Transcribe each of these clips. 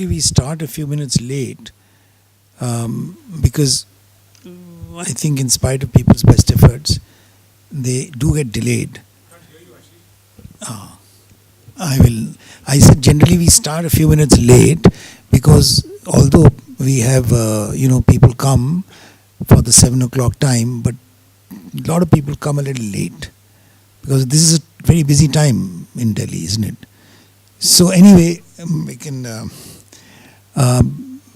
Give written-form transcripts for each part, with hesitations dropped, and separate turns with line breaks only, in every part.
we start a few minutes late because I think in spite of people's best efforts, they do get delayed. I said generally we start a few minutes late because although we have, people come for the 7 o'clock time, but a lot of people come a little late because this is a very busy time in Delhi, isn't it? So anyway, we can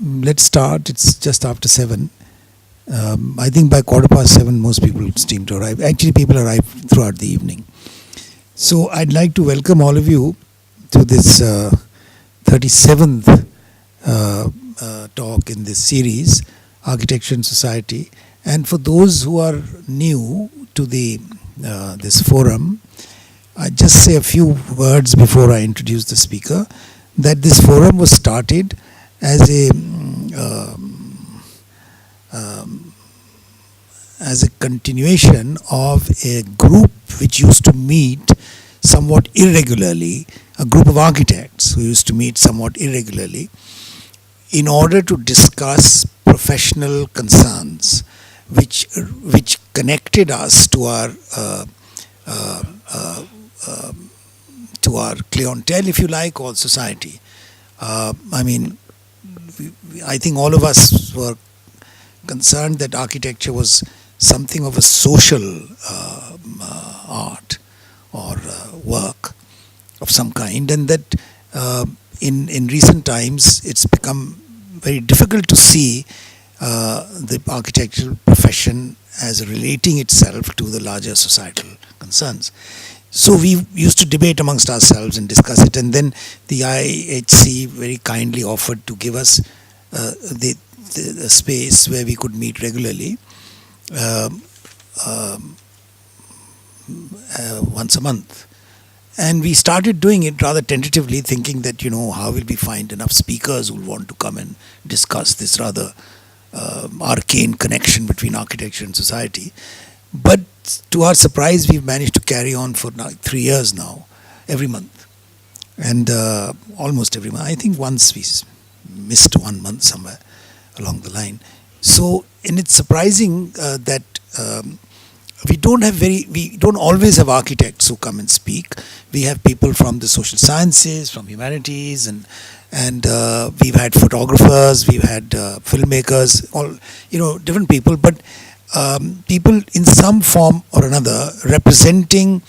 let's start. It's just after 7. I think by 7:15 most people seem to arrive. Actually, people arrive throughout the evening. So I'd like to welcome all of you to this 37th talk in this series, Architecture and Society. And for those who are new to this forum, I just say a few words before I introduce the speaker, that this forum was started as a continuation of a group which used to meet somewhat irregularly, a group of architects who used to meet somewhat irregularly in order to discuss professional concerns which connected us to our clientele, if you like, or society. I think all of us were concerned that architecture was something of a social art or work of some kind, and that in recent times it's become very difficult to see the architectural profession as relating itself to the larger societal concerns. So we used to debate amongst ourselves and discuss it, and then the IHC very kindly offered to give us the space where we could meet regularly once a month. And we started doing it rather tentatively, thinking that, how will we find enough speakers who will want to come and discuss this rather arcane connection between architecture and society. But to our surprise, we've managed to carry on for 3 years now, every month. And almost every month. I think once we missed 1 month somewhere along the line. So, and it's surprising that we don't always have architects who come and speak. We have people from the social sciences, from humanities, and we've had photographers, we've had filmmakers, all different people, but people in some form or another representing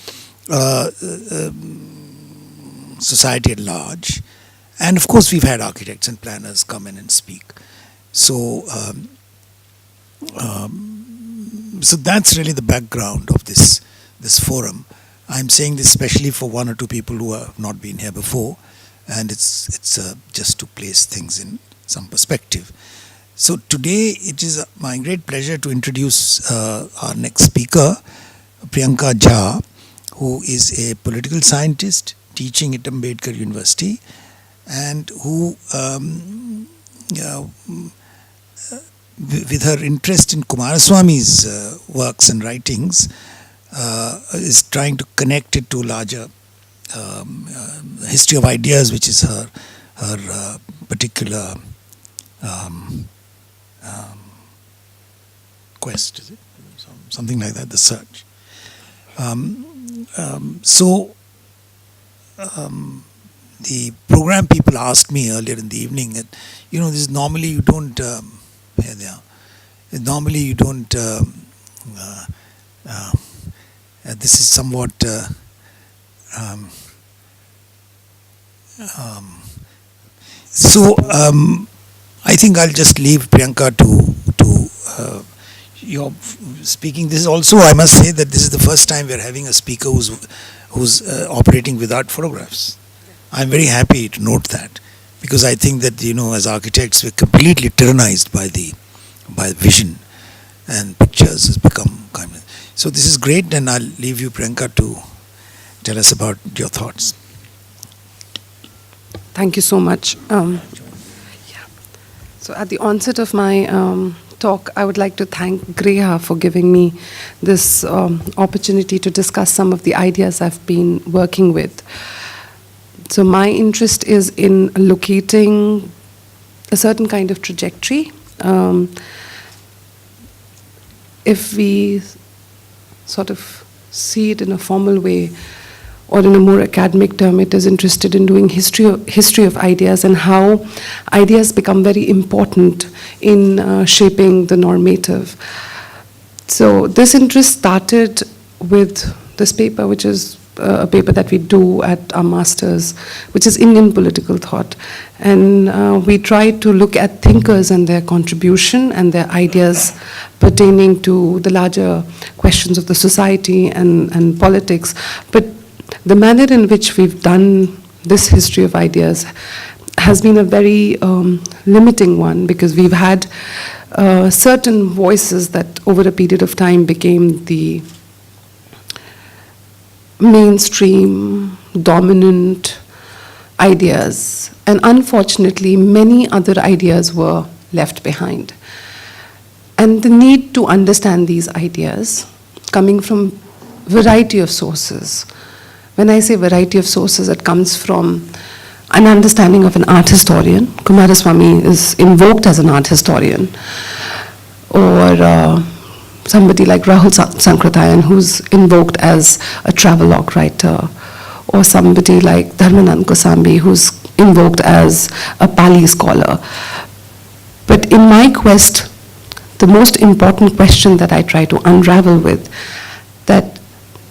society at large. And of course, we've had architects and planners come in and speak. So, so that's really the background of this forum. I'm saying this especially for 1 or 2 people who have not been here before, and it's just to place things in some perspective. So today it is my great pleasure to introduce our next speaker, Priyanka Jha, who is a political scientist teaching at Ambedkar University, and who with her interest in Coomaraswamy's works and writings, is trying to connect it to larger history of ideas, which is her particular quest, is it? Something like that, the search. The program people asked me earlier in the evening that, this is normally you don't, here they are, normally you don't, this is somewhat, I think I'll just leave Priyanka to your speaking. This is also, I must say that this is the first time we're having a speaker who's operating without photographs. I'm very happy to note that, because I think that, as architects, we're completely tyrannized by the vision, and pictures has become kind of. So this is great, and I'll leave you, Priyanka, to tell us about your thoughts.
Thank you so much. So at the onset of my talk, I would like to thank Greha for giving me this opportunity to discuss some of the ideas I've been working with. So my interest is in locating a certain kind of trajectory. If we sort of see it in a formal way, or in a more academic term, it is interested in doing history of ideas and how ideas become very important in shaping the normative. So this interest started with this paper, which is a paper that we do at our master's, which is Indian political thought. And we try to look at thinkers and their contribution and their ideas pertaining to the larger questions of the society and politics. But the manner in which we've done this history of ideas has been a very limiting one, because we've had certain voices that over a period of time became the mainstream, dominant ideas. And unfortunately, many other ideas were left behind. And the need to understand these ideas coming from variety of sources. When I say variety of sources, it comes from an understanding of an art historian. Coomaraswamy is invoked as an art historian. Or somebody like Rahul Sankratayan, who's invoked as a travelogue writer. Or somebody like Dharmanand Kosambi, who's invoked as a Pali scholar. But in my quest, the most important question that I try to unravel with, that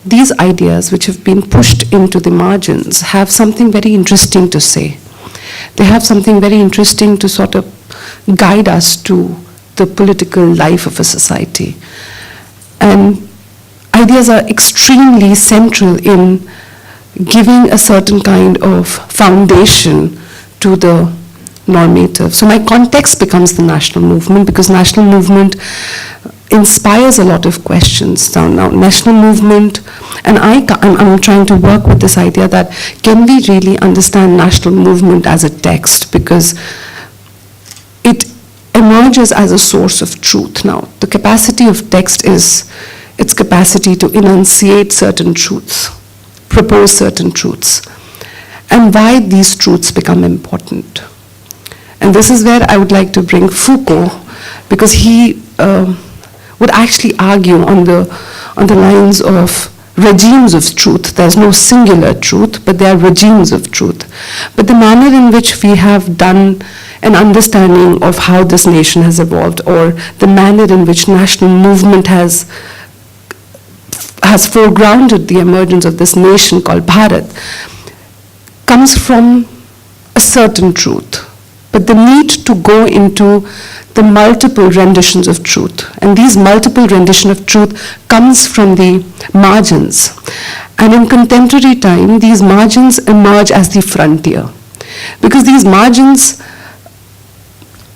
these ideas which have been pushed into the margins have something very interesting to say. They have something very interesting to sort of guide us to the political life of a society. And ideas are extremely central in giving a certain kind of foundation to the normative. So my context becomes the national movement, because national movement inspires a lot of questions. Now national movement, and I'm trying to work with this idea that can we really understand national movement as a text, because it emerges as a source of truth. Now the capacity of text is its capacity to enunciate certain truths, propose certain truths, and why these truths become important. And this is where I would like to bring Foucault, because he would actually argue on the lines of regimes of truth. There's no singular truth, but there are regimes of truth. But the manner in which we have done an understanding of how this nation has evolved, or the manner in which national movement has foregrounded the emergence of this nation called Bharat, comes from a certain truth. But the need to go into the multiple renditions of truth. And these multiple renditions of truth comes from the margins. And in contemporary time, these margins emerge as the frontier. Because these margins,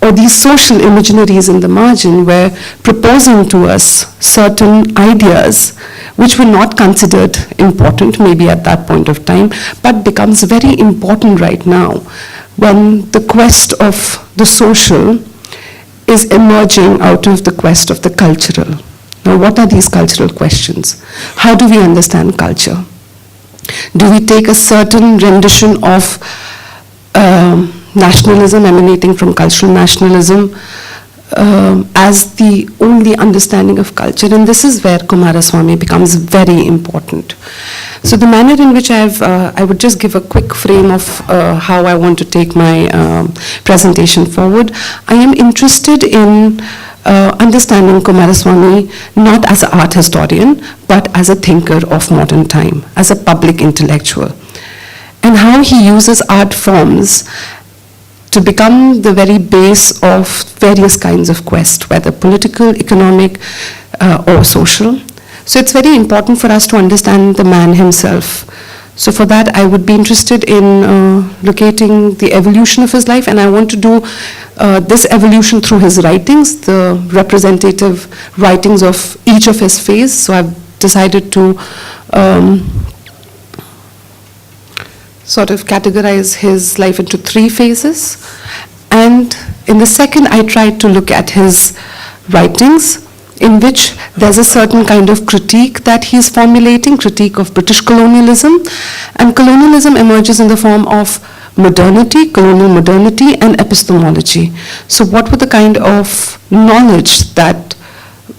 or these social imaginaries in the margin, were proposing to us certain ideas which were not considered important maybe at that point of time, but becomes very important right now, when the quest of the social is emerging out of the quest of the cultural. Now, what are these cultural questions? How do we understand culture? Do we take a certain rendition of nationalism emanating from cultural nationalism as the only understanding of culture? And this is where Coomaraswamy becomes very important. So the manner in which I would just give a quick frame of how I want to take my presentation forward. I am interested in understanding Coomaraswamy not as an art historian, but as a thinker of modern time, as a public intellectual, and how he uses art forms to become the very base of various kinds of quest, whether political, economic, or social. So it's very important for us to understand the man himself. So for that, I would be interested in locating the evolution of his life, and I want to do this evolution through his writings, the representative writings of each of his phases. So I've decided to sort of categorize his life into 3 phases. And in the second, I tried to look at his writings, in which there's a certain kind of critique that he's formulating, critique of British colonialism. And colonialism emerges in the form of modernity, colonial modernity, and epistemology. So what were the kind of knowledge that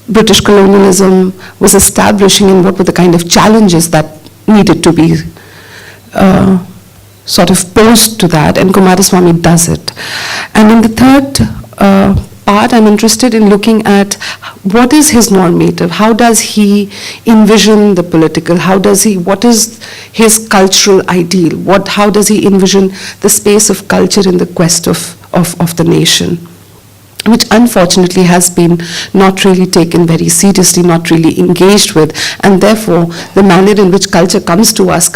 British colonialism was establishing, and what were the kind of challenges that needed to be sort of posed to that, and Coomaraswamy does it. And in the third part, I'm interested in looking at what is his normative, how does he envision the political, what is his cultural ideal, how does he envision the space of culture in the quest of the nation, which unfortunately has been not really taken very seriously, not really engaged with, and therefore the manner in which culture comes to us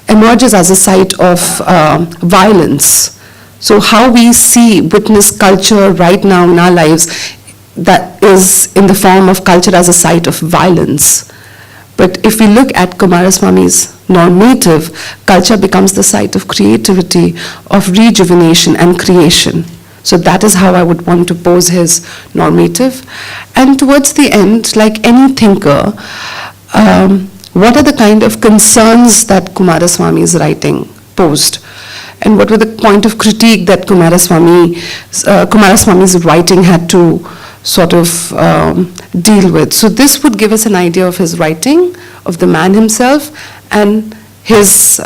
emerges as a site of violence. So how we witness culture right now in our lives, that is in the form of culture as a site of violence. But if we look at Coomaraswamy's normative, culture becomes the site of creativity, of rejuvenation and creation. So that is how I would want to pose his normative. And towards the end, like any thinker, what are the kind of concerns that Coomaraswamy's writing posed? And what were the point of critique that Coomaraswamy's writing had to sort of deal with? So this would give us an idea of his writing, of the man himself, and his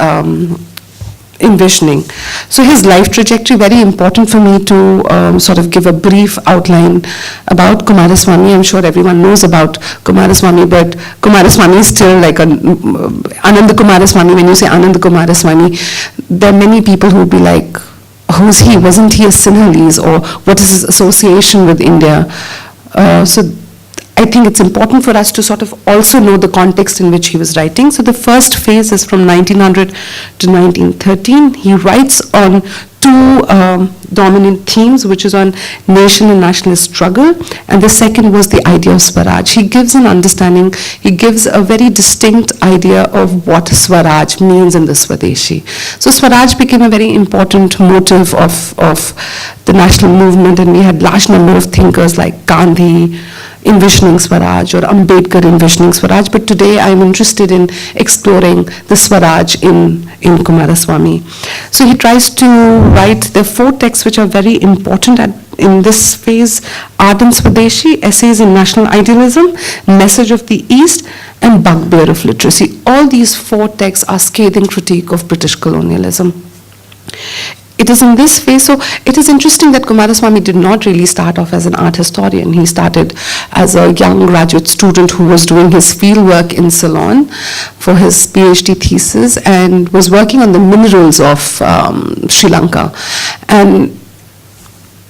envisioning. So his life trajectory, very important for me to sort of give a brief outline about Coomaraswamy. I'm sure everyone knows about Coomaraswamy, but Coomaraswamy is still like Ananda Coomaraswamy. When you say Ananda Coomaraswamy, there are many people who will be like, who's he? Wasn't he a Sinhalese? Or what is his association with India? So I think it's important for us to sort of also know the context in which he was writing. So the first phase is from 1900 to 1913. He writes on two dominant themes, which is on nation and nationalist struggle, and the second was the idea of Swaraj. He gives an understanding, he gives a very distinct idea of what Swaraj means in the Swadeshi. So Swaraj became a very important motive of the national movement, and we had large number of thinkers like Gandhi envisioning Swaraj, or Ambedkar envisioning Swaraj, but today I'm interested in exploring the Swaraj in Coomaraswamy. So he tries to write the four texts which are very important in this phase: Ardent Swadeshi, Essays in National Idealism, Message of the East, and Bugbear of Literacy. All these four texts are scathing critique of British colonialism. It is in this phase, so it is interesting that Coomaraswamy did not really start off as an art historian. He started as a young graduate student who was doing his fieldwork in Ceylon for his PhD thesis and was working on the minerals of Sri Lanka. And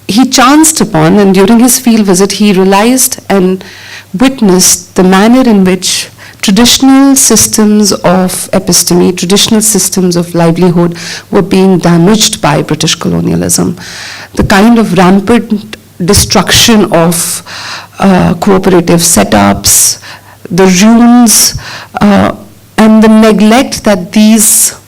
he chanced upon, and during his field visit, he realized and witnessed the manner in which traditional systems of episteme, traditional systems of livelihood were being damaged by British colonialism. The kind of rampant destruction of cooperative setups, the ruins, and the neglect that these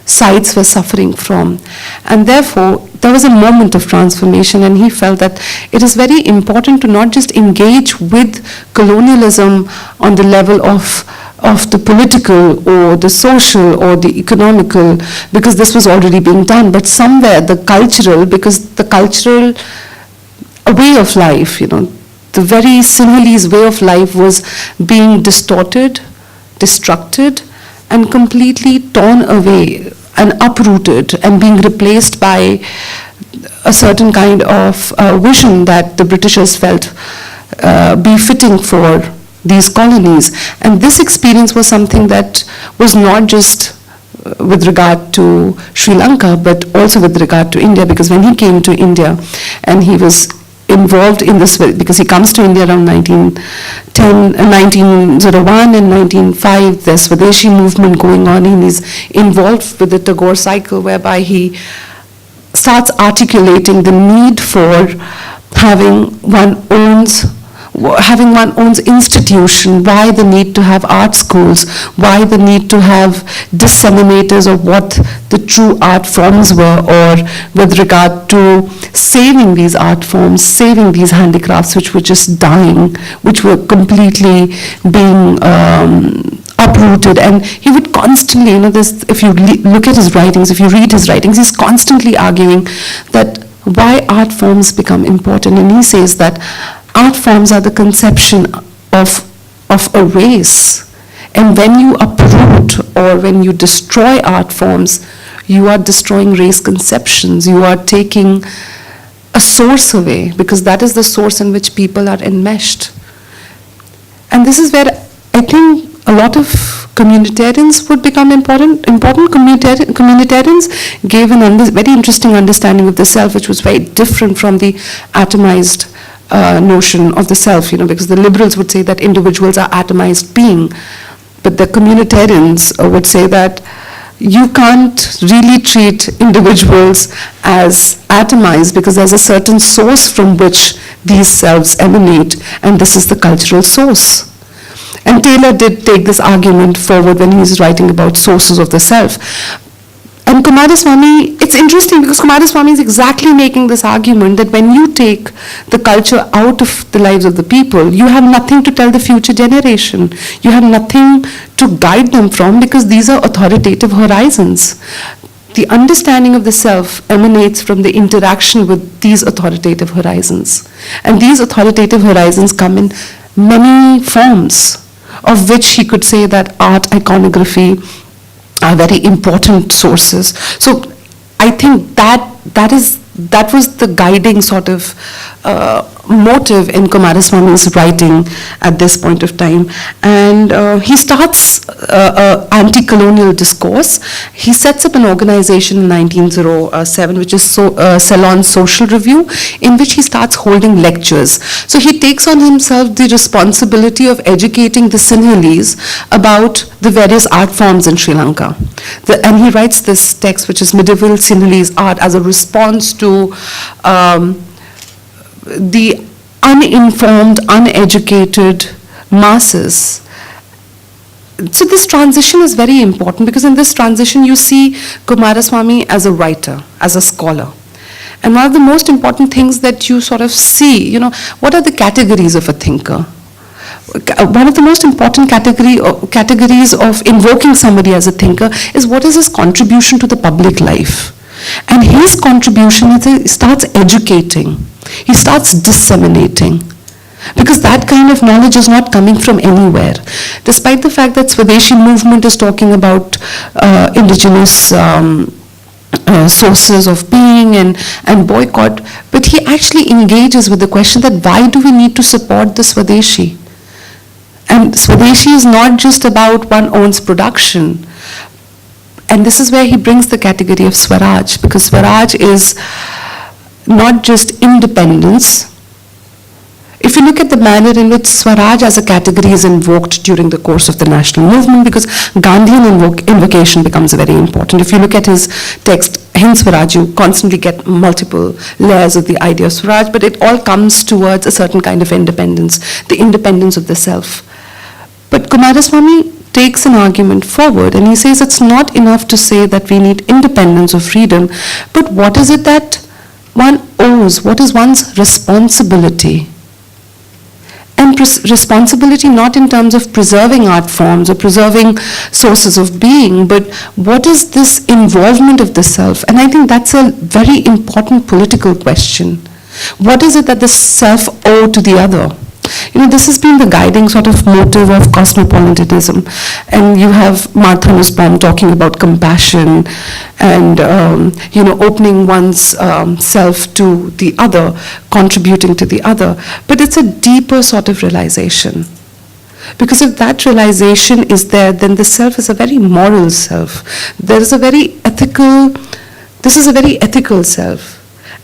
sites were suffering from. And therefore, there was a moment of transformation, and he felt that it is very important to not just engage with colonialism on the level of the political or the social or the economical, because this was already being done, but somewhere the cultural, because the cultural way of life, the very Sinhalese way of life was being distorted, destructed, and completely torn away and uprooted and being replaced by a certain kind of vision that the Britishers felt befitting for these colonies. And this experience was something that was not just with regard to Sri Lanka, but also with regard to India, because when he came to India and he was involved in this, because he comes to India around 1901 and 1905, there's Swadeshi movement going on, and he's involved with the Tagore cycle, whereby he starts articulating the need for having one's institution, why the need to have art schools, why the need to have disseminators of what the true art forms were, or with regard to saving these art forms, saving these handicrafts which were just dying, which were completely being uprooted, and he would constantly, this, if you look at his writings, if you read his writings, he's constantly arguing that why art forms become important. And he says that art forms are the conception of a race. And when you uproot or when you destroy art forms, you are destroying race conceptions. You are taking a source away, because that is the source in which people are enmeshed. And this is where I think a lot of communitarians would become important. Communitarians gave a very interesting understanding of the self, which was very different from the atomized notion of the self, because the liberals would say that individuals are atomized being, but the communitarians would say that you can't really treat individuals as atomized, because there's a certain source from which these selves emanate, and this is the cultural source. And Taylor did take this argument forward when he was writing about sources of the self. And Coomaraswamy, it's interesting because Coomaraswamy is exactly making this argument that when you take the culture out of the lives of the people, you have nothing to tell the future generation. You have nothing to guide them from, because these are authoritative horizons. The understanding of the self emanates from the interaction with these authoritative horizons. And these authoritative horizons come in many forms, of which he could say that art, iconography are very important sources. So I think that was the guiding sort of motive in Coomaraswamy's writing at this point of time. And he starts anti-colonial discourse. He sets up an organization in 1907, which is Ceylon Social Review, in which he starts holding lectures. So he takes on himself the responsibility of educating the Sinhalese about the various art forms in Sri Lanka. And he writes this text, which is Medieval Sinhalese Art, as a response to the uninformed, uneducated masses. So this transition is very important, because in this transition you see Coomaraswamy as a writer, as a scholar. And one of the most important things that you sort of see, what are the categories of a thinker? One of the most important categories of invoking somebody as a thinker is what is his contribution to the public life. And his contribution is he starts educating, he starts disseminating, because that kind of knowledge is not coming from anywhere. Despite the fact that Swadeshi movement is talking about indigenous sources of being and boycott, but he actually engages with the question that why do we need to support the Swadeshi? And Swadeshi is not just about one owns production. And this is where he brings the category of Swaraj, because Swaraj is not just independence. If you look at the manner in which Swaraj as a category is invoked during the course of the national movement, because Gandhian invocation becomes very important. If you look at his text, Hind Swaraj, you constantly get multiple layers of the idea of Swaraj, but it all comes towards a certain kind of independence, the independence of the self. But Coomaraswamy takes an argument forward, and he says it's not enough to say that we need independence or freedom, but what is it that one owes? What is one's responsibility? And responsibility not in terms of preserving art forms or preserving sources of being, but what is this involvement of the self? And I think that's a very important political question. What is it that the self owe to the other? This has been the guiding sort of motive of cosmopolitanism. And you have Martha Nussbaum talking about compassion and, opening one's self to the other, contributing to the other. But it's a deeper sort of realization. Because if that realization is there, then the self is a very moral self. This is a very ethical self.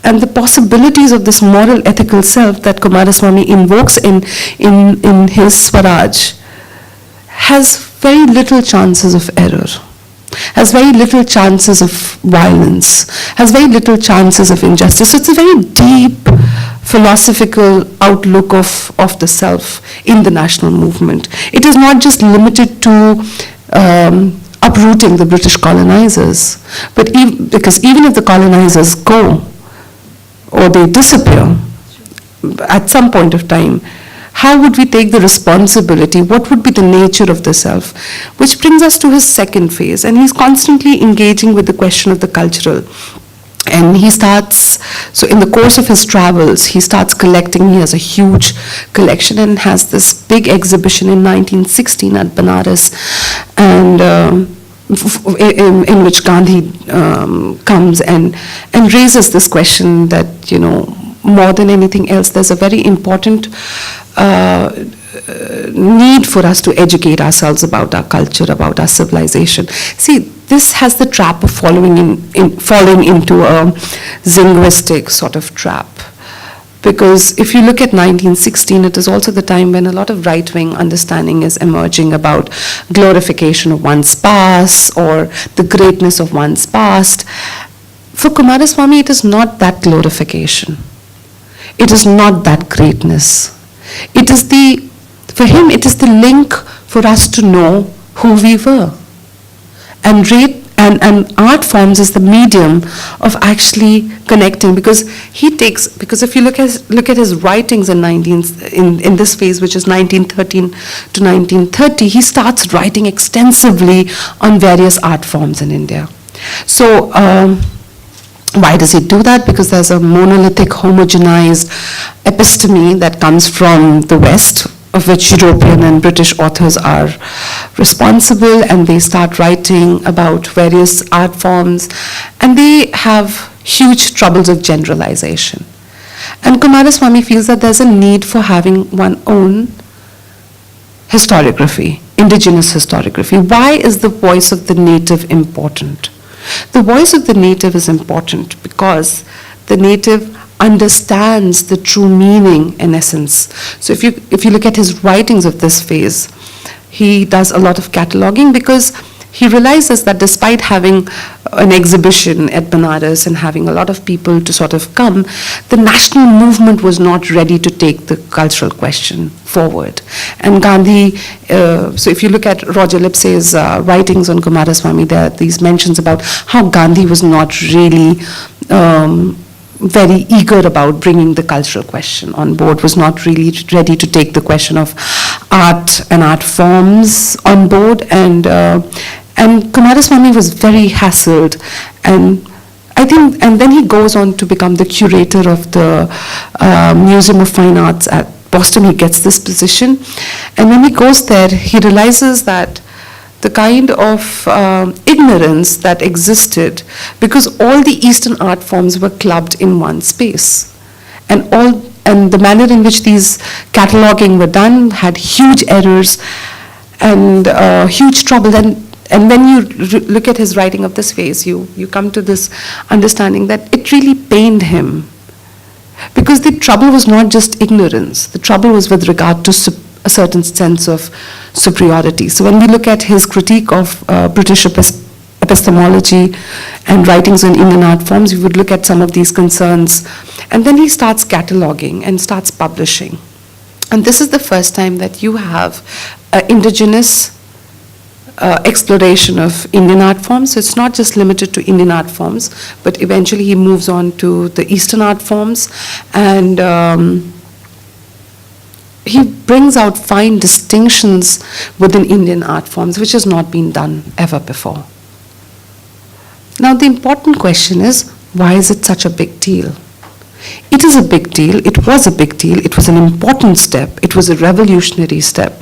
And the possibilities of this moral, ethical self that Coomaraswamy invokes in his Swaraj has very little chances of error, has very little chances of violence, has very little chances of injustice. So it's a very deep philosophical outlook of the self in the national movement. It is not just limited to uprooting the British colonizers, but because even if the colonizers go, or they disappear at some point of time, How would we take the responsibility? What would be the nature of the self? Which brings us to his second phase, and he's constantly engaging with the question of the cultural. And he starts, so in the course of his travels, he starts collecting. He has a huge collection and has this big exhibition in 1916 at Benares, and in which Gandhi comes and raises this question that, more than anything else, there's a very important need for us to educate ourselves about our culture, about our civilization. See, this has the trap of falling into a linguistic sort of trap. Because if you look at 1916, it is also the time when a lot of right-wing understanding is emerging about glorification of one's past or the greatness of one's past. For Coomaraswamy, it is not that glorification. It is not that greatness. For him, it is the link for us to know who we were. And art forms is the medium of actually connecting, because if you look at his writings in this phase, which is 1913 to 1930, he starts writing extensively on various art forms in India. So why does he do that? Because there's a monolithic, homogenized episteme that comes from the West, of which European and British authors are responsible, and they start writing about various art forms, and they have huge troubles of generalization. And Coomaraswamy feels that there's a need for having one own historiography, indigenous historiography. Why is the voice of the native important? The voice of the native is important because the native understands the true meaning and essence. So if you look at his writings of this phase, he does a lot of cataloging, because he realizes that despite having an exhibition at Benares and having a lot of people to sort of come, the national movement was not ready to take the cultural question forward. And Gandhi, so if you look at Roger Lipsey's writings on Coomaraswamy, there are these mentions about how Gandhi was not really very eager about bringing the cultural question on board, was not really ready to take the question of art and art forms on board, and Coomaraswamy was very hassled, and then he goes on to become the curator of the Museum of Fine Arts at Boston. He gets this position, and when he goes there, he realizes that the kind of ignorance that existed, because all the Eastern art forms were clubbed in one space, and the manner in which these cataloging were done had huge errors and huge trouble. And when you look at his writing of this phase, you come to this understanding that it really pained him, because the trouble was not just ignorance. The trouble was with regard to a certain sense of superiority. So when we look at his critique of British epistemology and writings on Indian art forms, we would look at some of these concerns. And then he starts cataloging and starts publishing. And this is the first time that you have indigenous exploration of Indian art forms. So it's not just limited to Indian art forms, but eventually he moves on to the Eastern art forms, and he brings out fine distinctions within Indian art forms, which has not been done ever before. Now, the important question is, why is it such a big deal? It is a big deal. It was a big deal. It was an important step. It was a revolutionary step,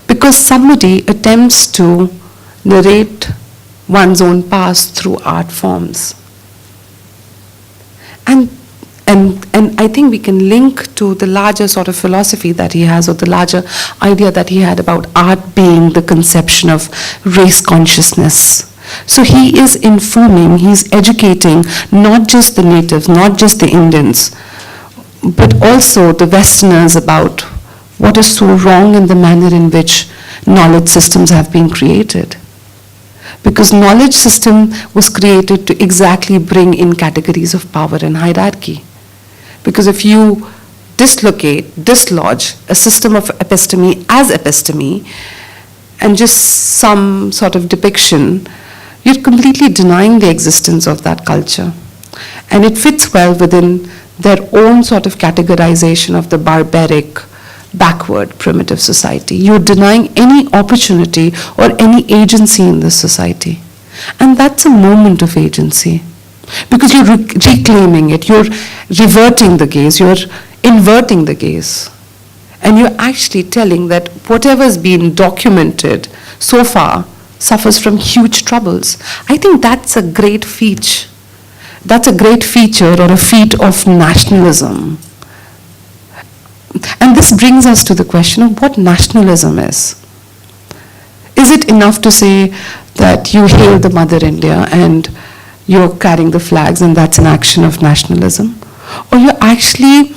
because somebody attempts to narrate one's own past through art forms. And I think we can link to the larger sort of philosophy that he has, or the larger idea that he had about art being the conception of race consciousness. So he is informing, he's educating not just the natives, not just the Indians, but also the Westerners about what is so wrong in the manner in which knowledge systems have been created. Because knowledge system was created to exactly bring in categories of power and hierarchy. Because if you dislodge a system of episteme as episteme, and just some sort of depiction, you're completely denying the existence of that culture. And it fits well within their own sort of categorization of the barbaric, backward, primitive society. You're denying any opportunity or any agency in this society. And that's a moment of agency. Because you're reclaiming it, you're reverting the gaze, you're inverting the gaze. And you're actually telling that whatever's been documented so far suffers from huge troubles. I think that's a great feat. That's a great feature or a feat of nationalism. And this brings us to the question of what nationalism is. Is it enough to say that you hail the Mother India and you're carrying the flags and that's an action of nationalism? Or you're actually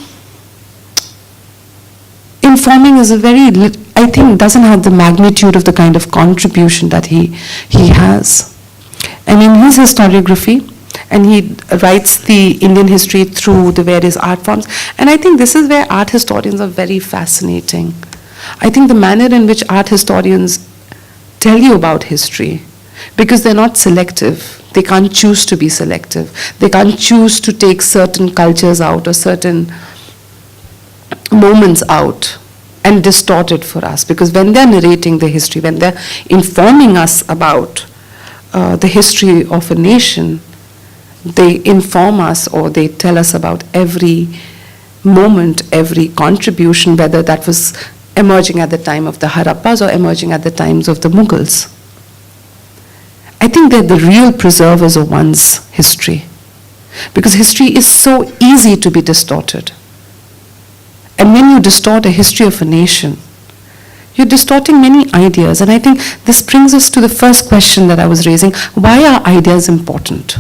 informing is a very, I think, doesn't have the magnitude of the kind of contribution that he has. And in his historiography, and he writes the Indian history through the various art forms, and I think this is where art historians are very fascinating. I think the manner in which art historians tell you about history, because they're not selective, they can't choose to be selective, they can't choose to take certain cultures out or certain moments out and distort it for us, because when they're narrating the history, when they're informing us about the history of a nation, they inform us or they tell us about every moment, every contribution, whether that was emerging at the time of the Harappas or emerging at the times of the Mughals. I think they're the real preservers of one's history, because history is so easy to be distorted. And when you distort a history of a nation, you're distorting many ideas. And I think this brings us to the first question that I was raising. Why are ideas important?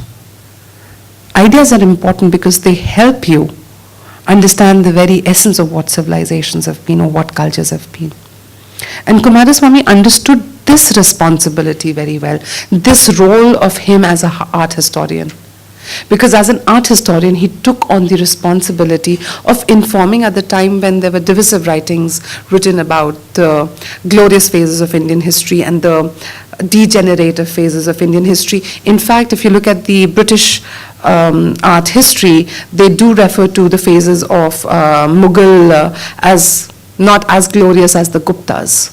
Ideas are important because they help you understand the very essence of what civilizations have been or what cultures have been. And Coomaraswamy understood this responsibility very well, this role of him as an art historian. Because as an art historian, he took on the responsibility of informing at the time when there were divisive writings written about the glorious phases of Indian history and the degenerative phases of Indian history. In fact, if you look at the British art history, they do refer to the phases of Mughal as not as glorious as the Guptas.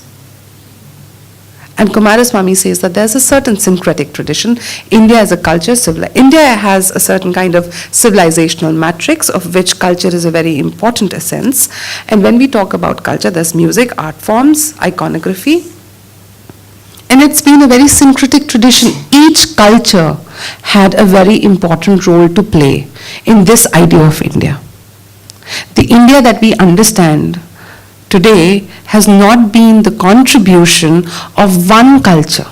And Coomaraswamy says that there's a certain syncretic tradition. India as a culture, India has a certain kind of civilizational matrix of which culture is a very important essence. And when we talk about culture, there's music, art forms, iconography. And it's been a very syncretic tradition. Each culture had a very important role to play in this idea of India. The India that we understand today has not been the contribution of one culture,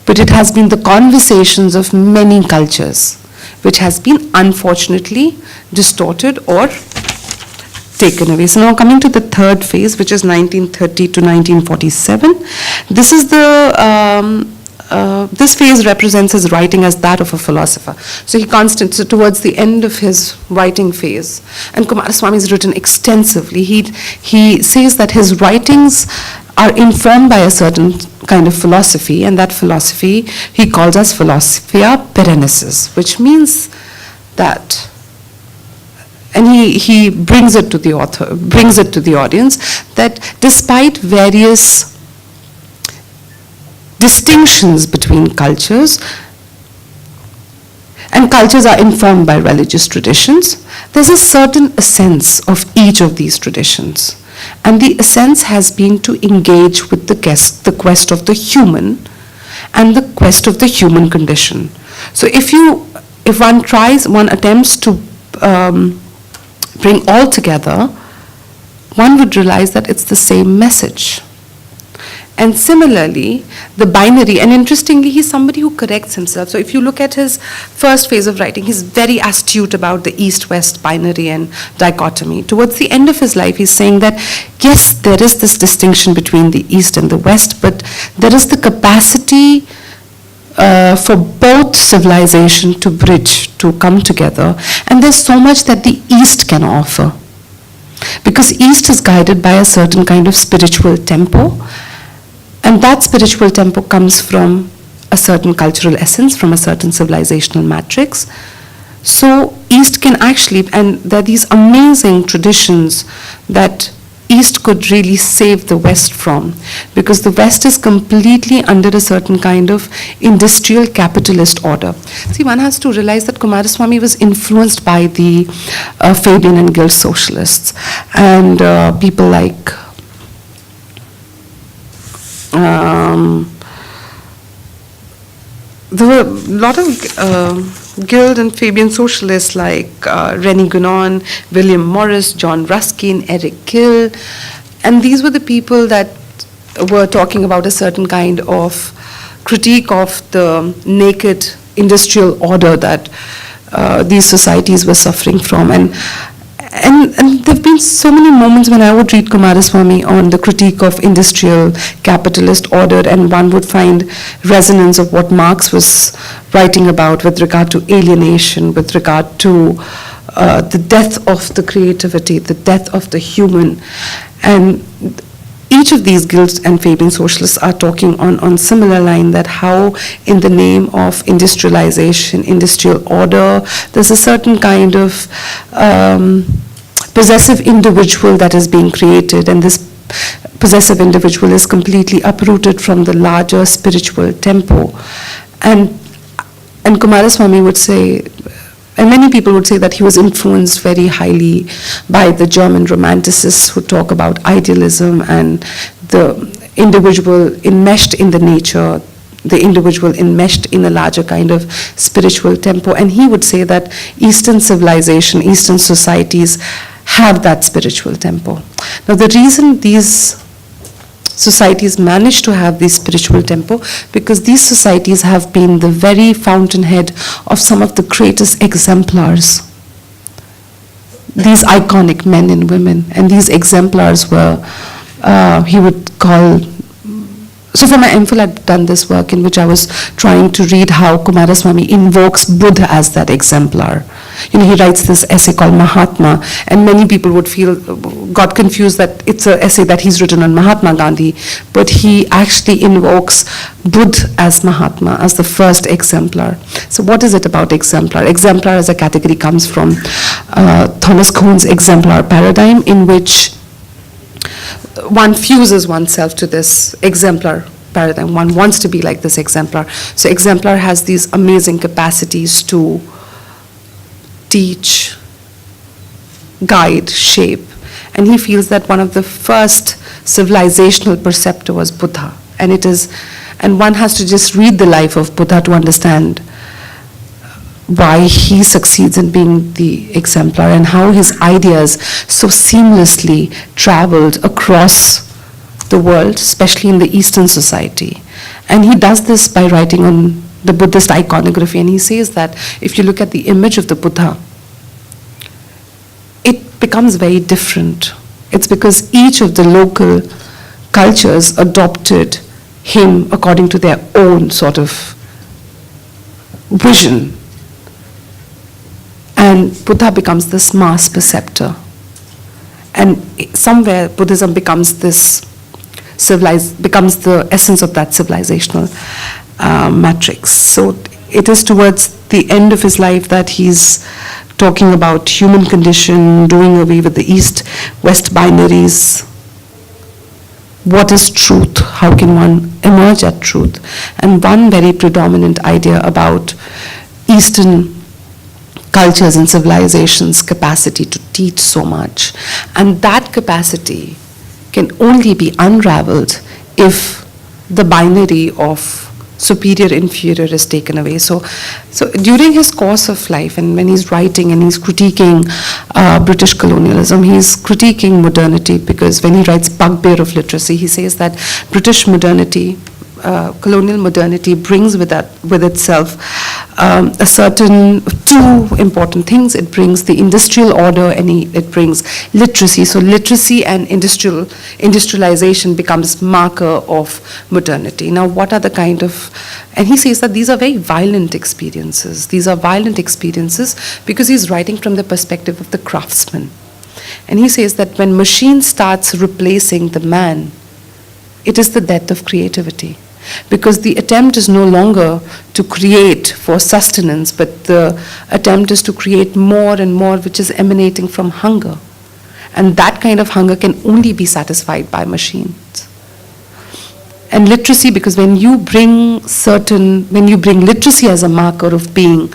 but it has been the conversations of many cultures, which has been unfortunately distorted or taken away. So now coming to the third phase, which is 1930 to 1947. This is this phase represents his writing as that of a philosopher. So towards the end of his writing phase, and Coomaraswamy has written extensively, he says that his writings are informed by a certain kind of philosophy, and that philosophy he calls as philosophia perennicis, which means that, and he brings it to the author, brings it to the audience, that despite various distinctions between cultures, and cultures are informed by religious traditions, there's a certain essence of each of these traditions. And the essence has been to engage with the quest of the human and the quest of the human condition. So if one attempts to bring all together, one would realize that it's the same message. And similarly, the binary, and interestingly, he's somebody who corrects himself. So if you look at his first phase of writing, he's very astute about the East-West binary and dichotomy. Towards the end of his life, he's saying that, yes, there is this distinction between the East and the West, but there is the capacity for both civilization to bridge, to come together. And there's so much that the East can offer. Because East is guided by a certain kind of spiritual tempo, and that spiritual tempo comes from a certain cultural essence, from a certain civilizational matrix. So East can actually, and there are these amazing traditions that East could really save the West from, because the West is completely under a certain kind of industrial capitalist order. See, one has to realize that Coomaraswamy was influenced by the Fabian and Guild socialists, and people like there were a lot of Guild and Fabian socialists like René Guénon, William Morris, John Ruskin, Eric Gill, and these were the people that were talking about a certain kind of critique of the naked industrial order that these societies were suffering from. And there have been so many moments when I would read Coomaraswamy on the critique of industrial capitalist order, and one would find resonance of what Marx was writing about with regard to alienation, with regard to the death of the creativity, the death of the human. And each of these Guilds and Fabian socialists are talking on similar line, that how in the name of industrialization, industrial order, there's a certain kind of possessive individual that is being created, and this possessive individual is completely uprooted from the larger spiritual tempo. And Coomaraswamy would say, and many people would say, that he was influenced very highly by the German romanticists who talk about idealism and the individual enmeshed in the nature, the individual enmeshed in a larger kind of spiritual tempo. And he would say that Eastern civilization, Eastern societies have that spiritual tempo. Now, the reason these societies manage to have this spiritual tempo, because these societies have been the very fountainhead of some of the greatest exemplars, these iconic men and women. And these exemplars were, he would call, so for my MPhil I'd done this work in which I was trying to read how Coomaraswamy invokes Buddha as that exemplar. He writes this essay called Mahatma, and many people would got confused that it's an essay that he's written on Mahatma Gandhi, but he actually invokes Buddha as Mahatma, as the first exemplar. So what is it about exemplar? Exemplar as a category comes from Thomas Kuhn's exemplar paradigm, in which one fuses oneself to this exemplar paradigm. One wants to be like this exemplar. So exemplar has these amazing capacities to teach, guide, shape. And he feels that one of the first civilizational preceptor was Buddha. And one has to just read the life of Buddha to understand why he succeeds in being the exemplar, and how his ideas so seamlessly traveled across the world, especially in the Eastern society. And he does this by writing on the Buddhist iconography, and he says that if you look at the image of the Buddha, it becomes very different. It's because each of the local cultures adopted him according to their own sort of vision. And Buddha becomes this mass perceptor. And somewhere Buddhism becomes becomes the essence of that civilizational matrix. So it is towards the end of his life that he's talking about human condition, doing away with the East-West binaries. What is truth? How can one emerge at truth? And one very predominant idea about Eastern cultures and civilizations' capacity to teach so much. And that capacity can only be unraveled if the binary of superior, inferior is taken away. So during his course of life, and when he's writing and he's critiquing British colonialism, he's critiquing modernity, because when he writes Bugbear of Literacy, he says that British modernity, colonial modernity, brings with itself a certain two important things. It brings the industrial order, and it brings literacy. So literacy and industrialization becomes marker of modernity. Now, what are the kind of, and he says that these are very violent experiences. These are violent experiences because he's writing from the perspective of the craftsman. And he says that when machine starts replacing the man, it is the death of creativity. Because the attempt is no longer to create for sustenance, but the attempt is to create more and more, which is emanating from hunger. And that kind of hunger can only be satisfied by machines. And literacy, because when you bring literacy as a marker of being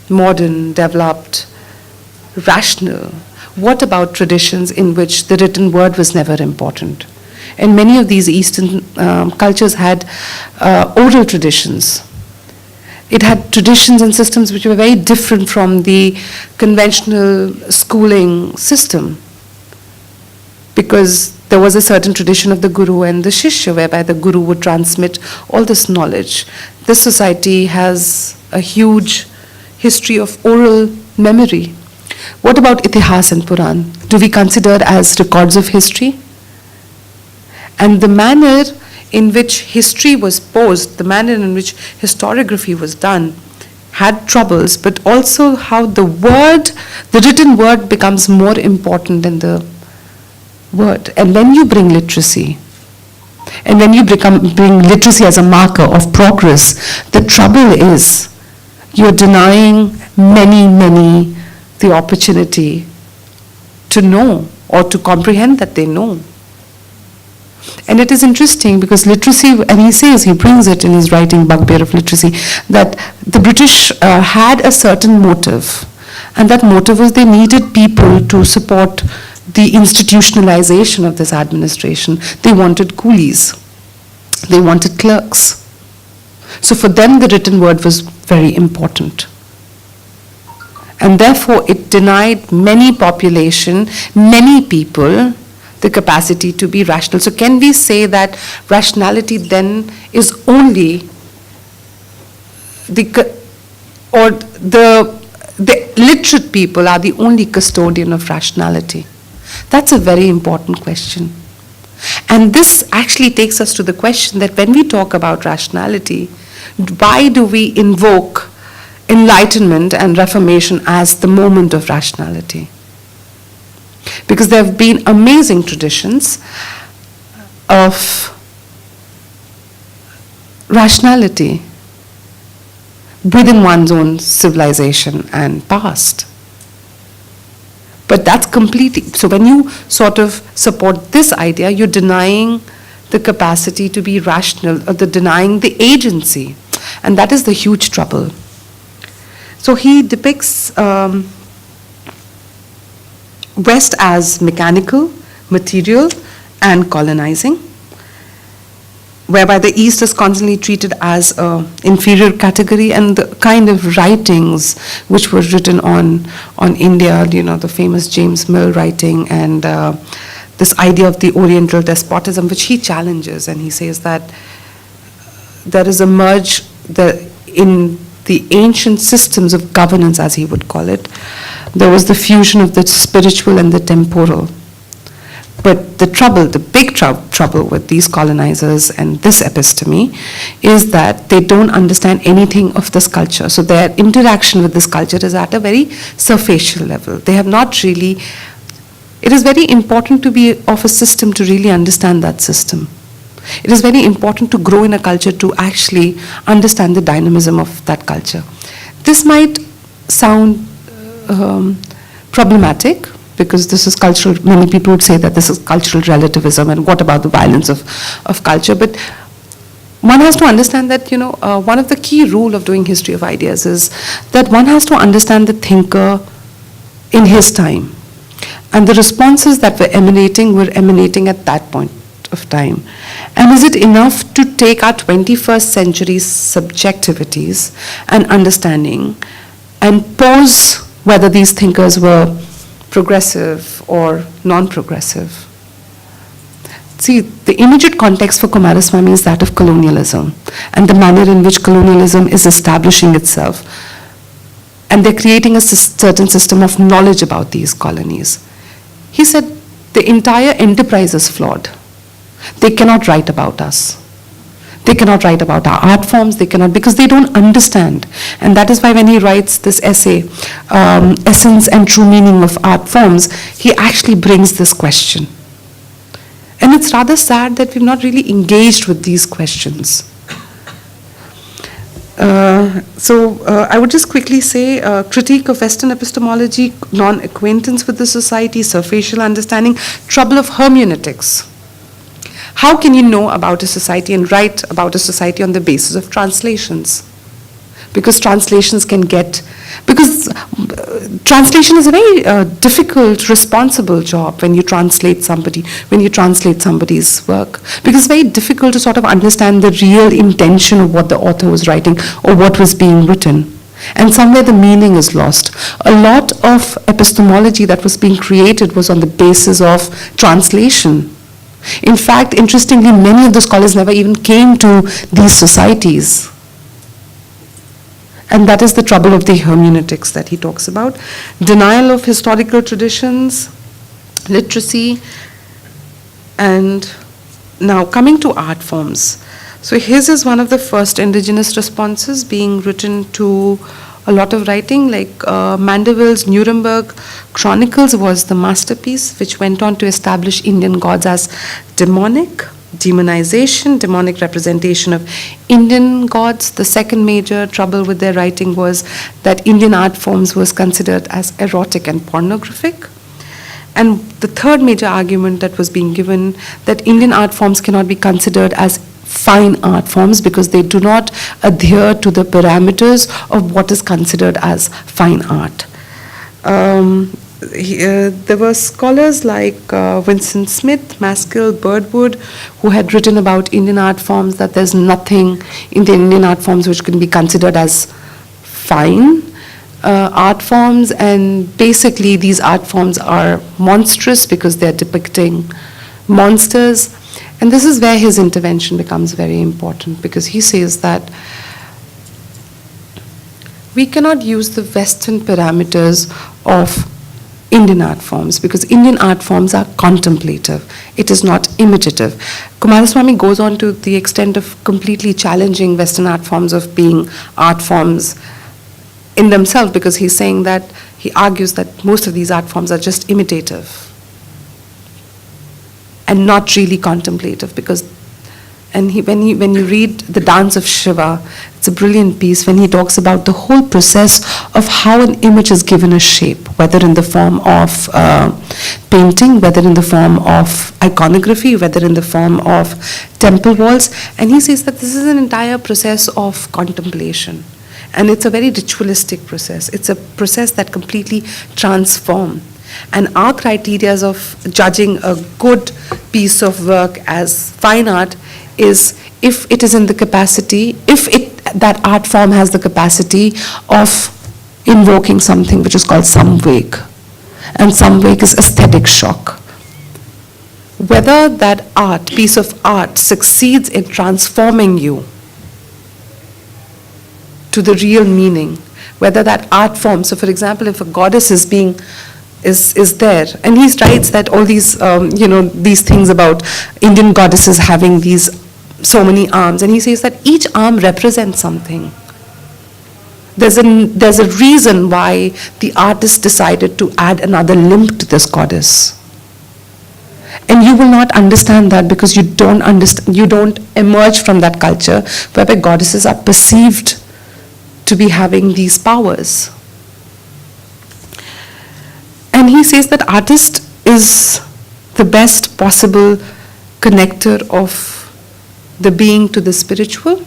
modern, developed, rational, what about traditions in which the written word was never important? And many of these Eastern cultures had oral traditions. It had traditions and systems which were very different from the conventional schooling system, because there was a certain tradition of the guru and the shishya, whereby the guru would transmit all this knowledge. This society has a huge history of oral memory. What about Itihas and Puran? Do we consider as records of history? And the manner in which history was posed, the manner in which historiography was done, had troubles, but also how the written word becomes more important than the word. And when you bring literacy, and when you bring literacy as a marker of progress, the trouble is you're denying many the opportunity to know or to comprehend that they know. And it is interesting because literacy, and he brings it in his writing, Bugbear of Literacy, that the British had a certain motive. And that motive was they needed people to support the institutionalization of this administration. They wanted coolies. They wanted clerks. So for them, the written word was very important. And therefore, it denied many population, many people, the capacity to be rational. So can we say that rationality then is only the literate people are the only custodian of rationality? That's a very important question. And this actually takes us to the question that when we talk about rationality, why do we invoke enlightenment and reformation as the moment of rationality? Because there have been amazing traditions of rationality within one's own civilization and past. But that's completely, so when you sort of support this idea, you're denying the capacity to be rational, or denying the agency. And that is the huge trouble. So he depicts West as mechanical, material, and colonizing, whereby the East is constantly treated as an inferior category, and the kind of writings which were written on India, the famous James Mill writing, and this idea of the Oriental despotism, which he challenges, and he says that there is a merge in the ancient systems of governance, as he would call it. There was the fusion of the spiritual and the temporal. But the big trouble with these colonizers and this episteme is that they don't understand anything of this culture. So their interaction with this culture is at a very superficial level. They have not really, it is very important to be of a system to really understand that system. It is very important to grow in a culture to actually understand the dynamism of that culture. This might sound problematic, because this is cultural, many people would say that this is cultural relativism, and what about the violence of culture? But one has to understand that, one of the key rule of doing history of ideas is that one has to understand the thinker in his time. And the responses that were emanating at that point of time. And is it enough to take our 21st century subjectivities and understanding and pose whether these thinkers were progressive or non-progressive? See, the immediate context for Coomaraswamy is that of colonialism and the manner in which colonialism is establishing itself. And they're creating a certain system of knowledge about these colonies. He said the entire enterprise is flawed. They cannot write about us. They cannot write about our art forms, because they don't understand. And that is why when he writes this essay, Essence and True Meaning of Art Forms, he actually brings this question. And it's rather sad that we've not really engaged with these questions. I would just quickly say critique of Western epistemology, non-acquaintance with the society, superficial understanding, trouble of hermeneutics. How can you know about a society and write about a society on the basis of translations? Because translations can get, because translation is a very difficult, responsible job when you translate somebody's work. Because it's very difficult to sort of understand the real intention of what the author was writing or what was being written. And somewhere the meaning is lost. A lot of epistemology that was being created was on the basis of translation. In fact, interestingly, many of the scholars never even came to these societies. And that is the trouble of the hermeneutics that he talks about. Denial of historical traditions, literacy, and now coming to art forms. So his is one of the first indigenous responses being written to a lot of writing, like Mandeville's Nuremberg Chronicles was the masterpiece, which went on to establish Indian gods as demonic, demonization, demonic representation of Indian gods. The second major trouble with their writing was that Indian art forms was considered as erotic and pornographic. And the third major argument that was being given, that Indian art forms cannot be considered as fine art forms because they do not adhere to the parameters of what is considered as fine art. There were scholars like Vincent Smith, Maskell, Birdwood, who had written about Indian art forms, that there's nothing in the Indian art forms which can be considered as fine art forms, and basically these art forms are monstrous because they're depicting monsters. And this is where his intervention becomes very important, because he says that we cannot use the Western parameters of Indian art forms, because Indian art forms are contemplative. It is not imitative. Coomaraswamy goes on to the extent of completely challenging Western art forms of being art forms in themselves, because he's saying that, he argues that most of these art forms are just imitative and not really contemplative, because when you read The Dance of Shiva, it's a brilliant piece when he talks about the whole process of how an image is given a shape, whether in the form of painting, whether in the form of iconography, whether in the form of temple walls. And he says that this is an entire process of contemplation. And it's a very ritualistic process. It's a process that completely transforms. And our criteria of judging a good piece of work as fine art is if it is in the capacity, that art form has the capacity of invoking something which is called samveg. And samveg is aesthetic shock. Whether that piece of art succeeds in transforming you to the real meaning, whether that art form, so for example, if a goddess is there, and he writes that all these, these things about Indian goddesses having these so many arms, and he says that each arm represents something. There's a reason why the artist decided to add another limb to this goddess. And you will not understand that because you don't emerge from that culture whereby goddesses are perceived to be having these powers. And he says that artist is the best possible connector of the being to the spiritual,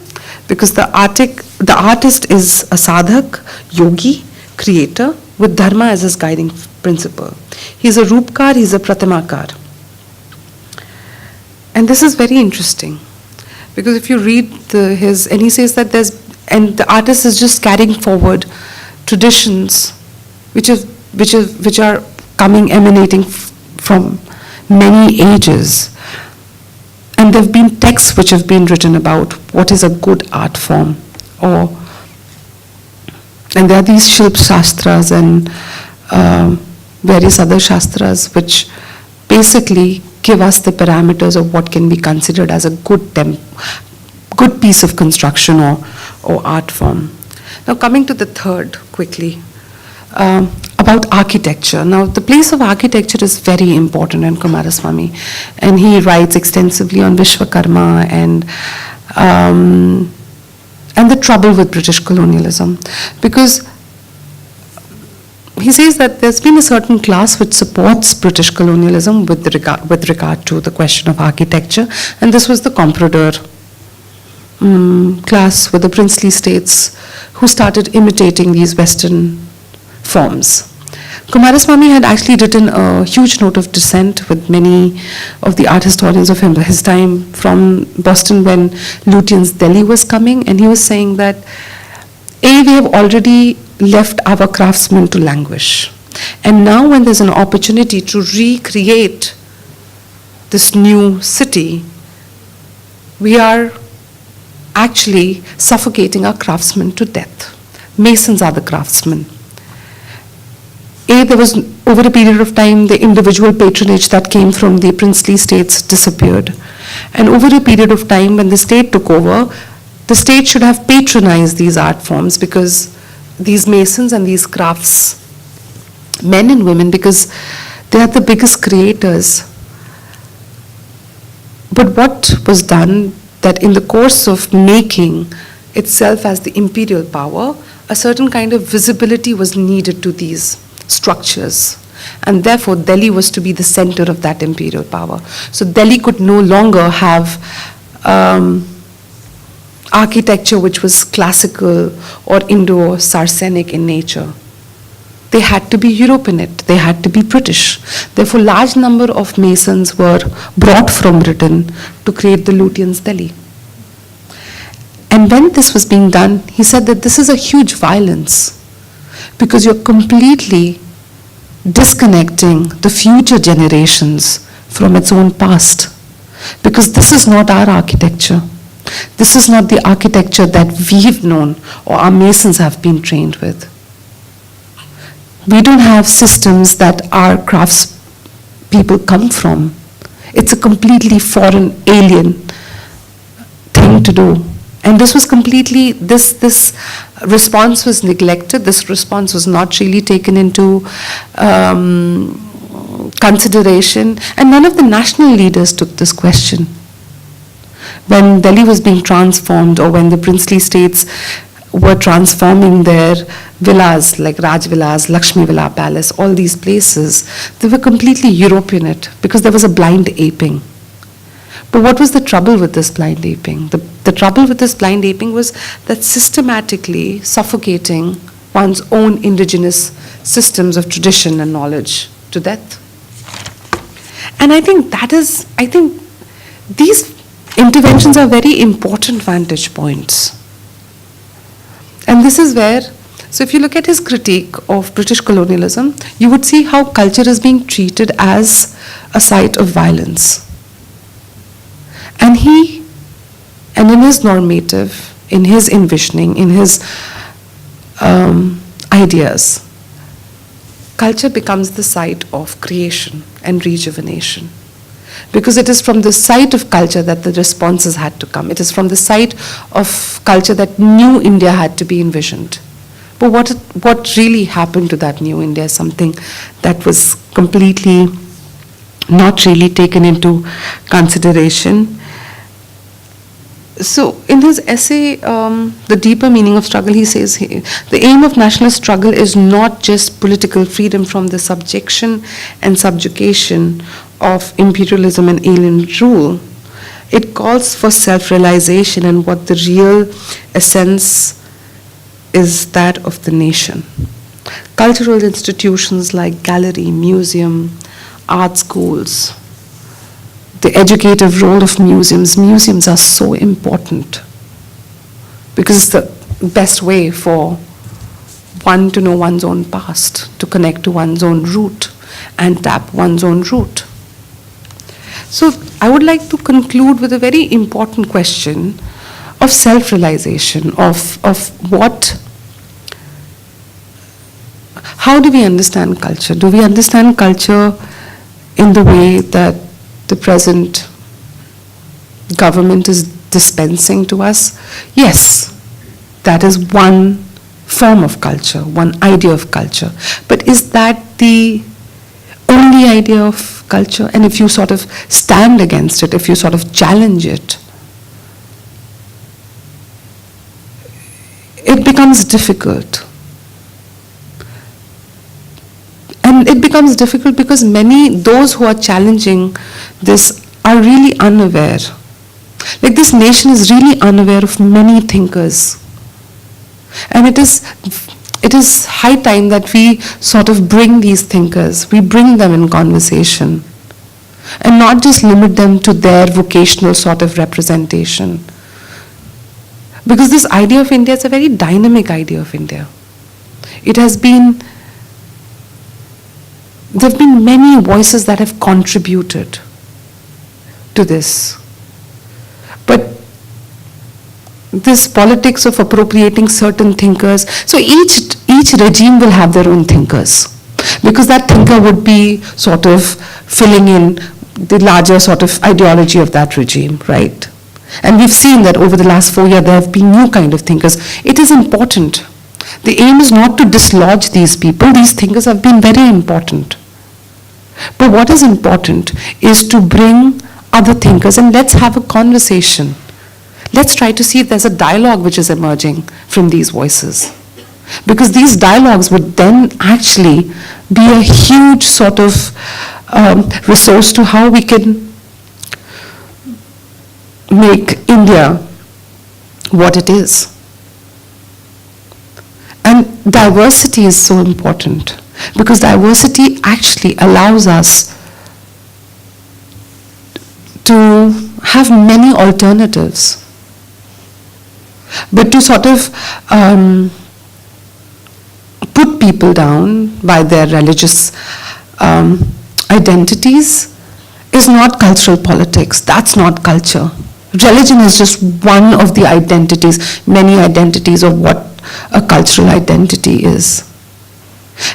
because the artist is a sadhak, yogi, creator, with dharma as his guiding principle. He's a roopkar, he's a pratimakar. And this is very interesting, because if you read and he says that the artist is just carrying forward traditions which are emanating from many ages. And there have been texts which have been written about what is a good art form. And there are these Shilp Shastras and various other Shastras which basically give us the parameters of what can be considered as a good piece of construction or art form. Now coming to the third quickly, about architecture. Now the place of architecture is very important in Coomaraswamy, and he writes extensively on Vishwakarma and the trouble with British colonialism. Because he says that there's been a certain class which supports British colonialism with regard to the question of architecture, and this was the comprador class with the princely states who started imitating these Western forms. Coomaraswamy had actually written a huge note of dissent with many of the art historians of his time from Boston when Lutyens' Delhi was coming, and he was saying that we have already left our craftsmen to languish, and now when there's an opportunity to recreate this new city, we are actually suffocating our craftsmen to death. Masons are the craftsmen. There was, over a period of time, the individual patronage that came from the princely states disappeared. And over a period of time, when the state took over, the state should have patronized these art forms, because these masons and these crafts, men and women, because they are the biggest creators. But what was done, that in the course of making itself as the imperial power, a certain kind of visibility was needed to these structures, and therefore Delhi was to be the center of that imperial power. So Delhi could no longer have architecture which was classical or Indo-Saracenic in nature. They had to be European, they had to be British. Therefore, large number of masons were brought from Britain to create the Lutyens' Delhi. And when this was being done, he said that this is a huge violence, because you're completely disconnecting the future generations from its own past. Because this is not our architecture. This is not the architecture that we've known or our masons have been trained with. We don't have systems that our crafts people come from. It's a completely foreign, alien thing to do. And this was completely, this response was neglected. This response was not really taken into consideration. And none of the national leaders took this question. When Delhi was being transformed, or when the princely states were transforming their villas, like Raj Villas, Lakshmi Villa Palace, all these places, they were completely European, because there was a blind aping. But what was the trouble with this blind aping? The trouble with this blind aping was that systematically suffocating one's own indigenous systems of tradition and knowledge to death. And I think these interventions are very important vantage points. And this is where, so if you look at his critique of British colonialism, you would see how culture is being treated as a site of violence. And in his normative, in his envisioning, in his ideas, culture becomes the site of creation and rejuvenation. Because it is from the site of culture that the responses had to come. It is from the site of culture that new India had to be envisioned. But what really happened to that new India is something that was completely not really taken into consideration. So in his essay, The Deeper Meaning of Struggle, he says, the aim of nationalist struggle is not just political freedom from the subjection and subjugation of imperialism and alien rule. It calls for self-realization and what the real essence is that of the nation. Cultural institutions like gallery, museum, art schools, the educative role of museums. Museums are so important because it's the best way for one to know one's own past, to connect to one's own root and tap one's own root. So I would like to conclude with a very important question of self-realization, of what, how do we understand culture? Do we understand culture in the way that the present government is dispensing to us? Yes, that is one form of culture, one idea of culture. But is that the only idea of culture? And if you sort of stand against it, if you sort of challenge it, becomes difficult. And it becomes difficult because those who are challenging this are really unaware. Like, this nation is really unaware of many thinkers. And it is high time that we sort of bring these thinkers, we bring them in conversation, and not just limit them to their vocational sort of representation. Because this idea of India is a very dynamic idea of India. There have been many voices that have contributed to this. But this politics of appropriating certain thinkers, so each regime will have their own thinkers, because that thinker would be sort of filling in the larger sort of ideology of that regime, right? And we've seen that over the last 4 years there have been new kind of thinkers. It is important. The aim is not to dislodge these people. These thinkers have been very important. But what is important is to bring other thinkers and let's have a conversation. Let's try to see if there's a dialogue which is emerging from these voices. Because these dialogues would then actually be a huge sort of resource to how we can make India what it is. And diversity is so important, because diversity actually allows us to have many alternatives. But to sort of put people down by their religious identities is not cultural politics. That's not culture. Religion is just one of the identities, many identities of what a cultural identity is.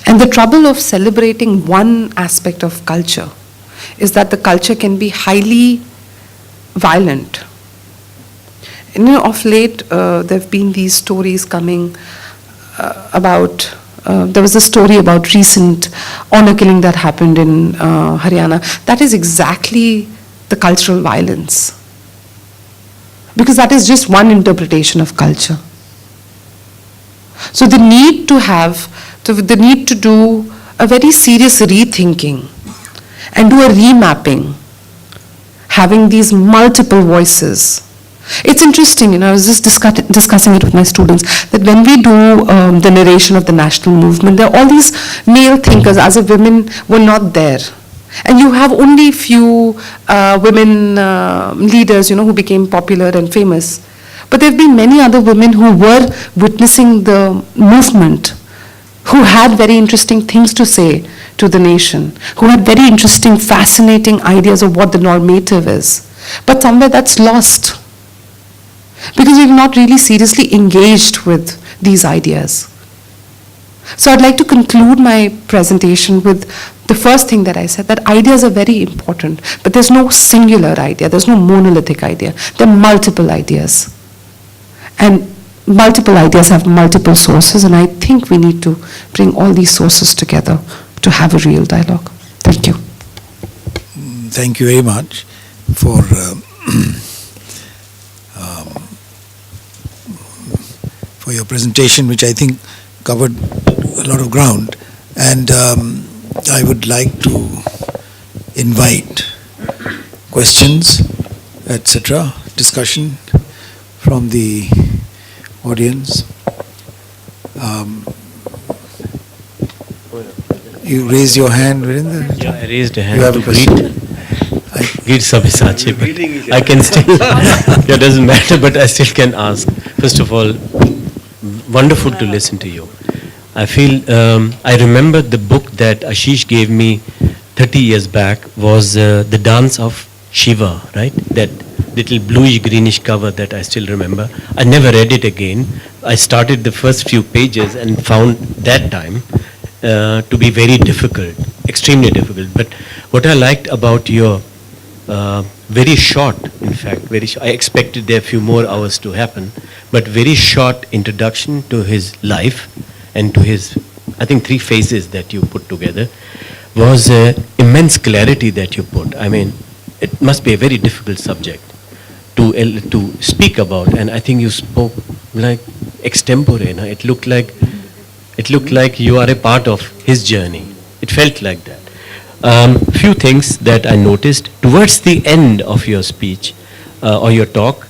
And the trouble of celebrating one aspect of culture is that the culture can be highly violent. And, of late, there have been these stories coming about, there was a story about recent honor killing that happened in Haryana. That is exactly the cultural violence. Because that is just one interpretation of culture. So the need to do a very serious rethinking and do a remapping, having these multiple voices. It's interesting, I was just discussing it with my students, that when we do the narration of the national movement, there are all these male thinkers, as if women were not there. And you have only few women leaders, who became popular and famous. But there have been many other women who were witnessing the movement, who had very interesting things to say to the nation, who had very interesting, fascinating ideas of what the normative is. But somewhere that's lost, because we've not really seriously engaged with these ideas. So I'd like to conclude my presentation with the first thing that I said, that ideas are very important, but there's no singular idea, there's no monolithic idea, there are multiple ideas. And multiple ideas have multiple sources, and I think we need to bring all these sources together to have a real dialogue. Thank you.
Thank you very much for your presentation, which I think covered a lot of ground. And I would like to invite questions, etc., discussion from the audience. You raised your hand, Virendra?
Yeah, I raised a hand.
You have a question?
Greet Sabhisachi, but I can still, it doesn't matter, but I still can ask. First of all, wonderful to listen to you. I feel, I remember the book that Ashish gave me 30 years back was The Dance of Shiva, right? That little bluish greenish cover that I still remember. I never read it again. I started the first few pages and found that time to be very difficult, extremely difficult. But what I liked about your very short, in fact, I expected there a few more hours to happen, but very short introduction to his life and to his, I think, 3 phases that you put together was immense clarity that you put. I mean, it must be a very difficult subject to speak about, and I think you spoke like extempore. No? It looked like you are a part of his journey. It felt like that. Few things that I noticed towards the end of your speech or your talk,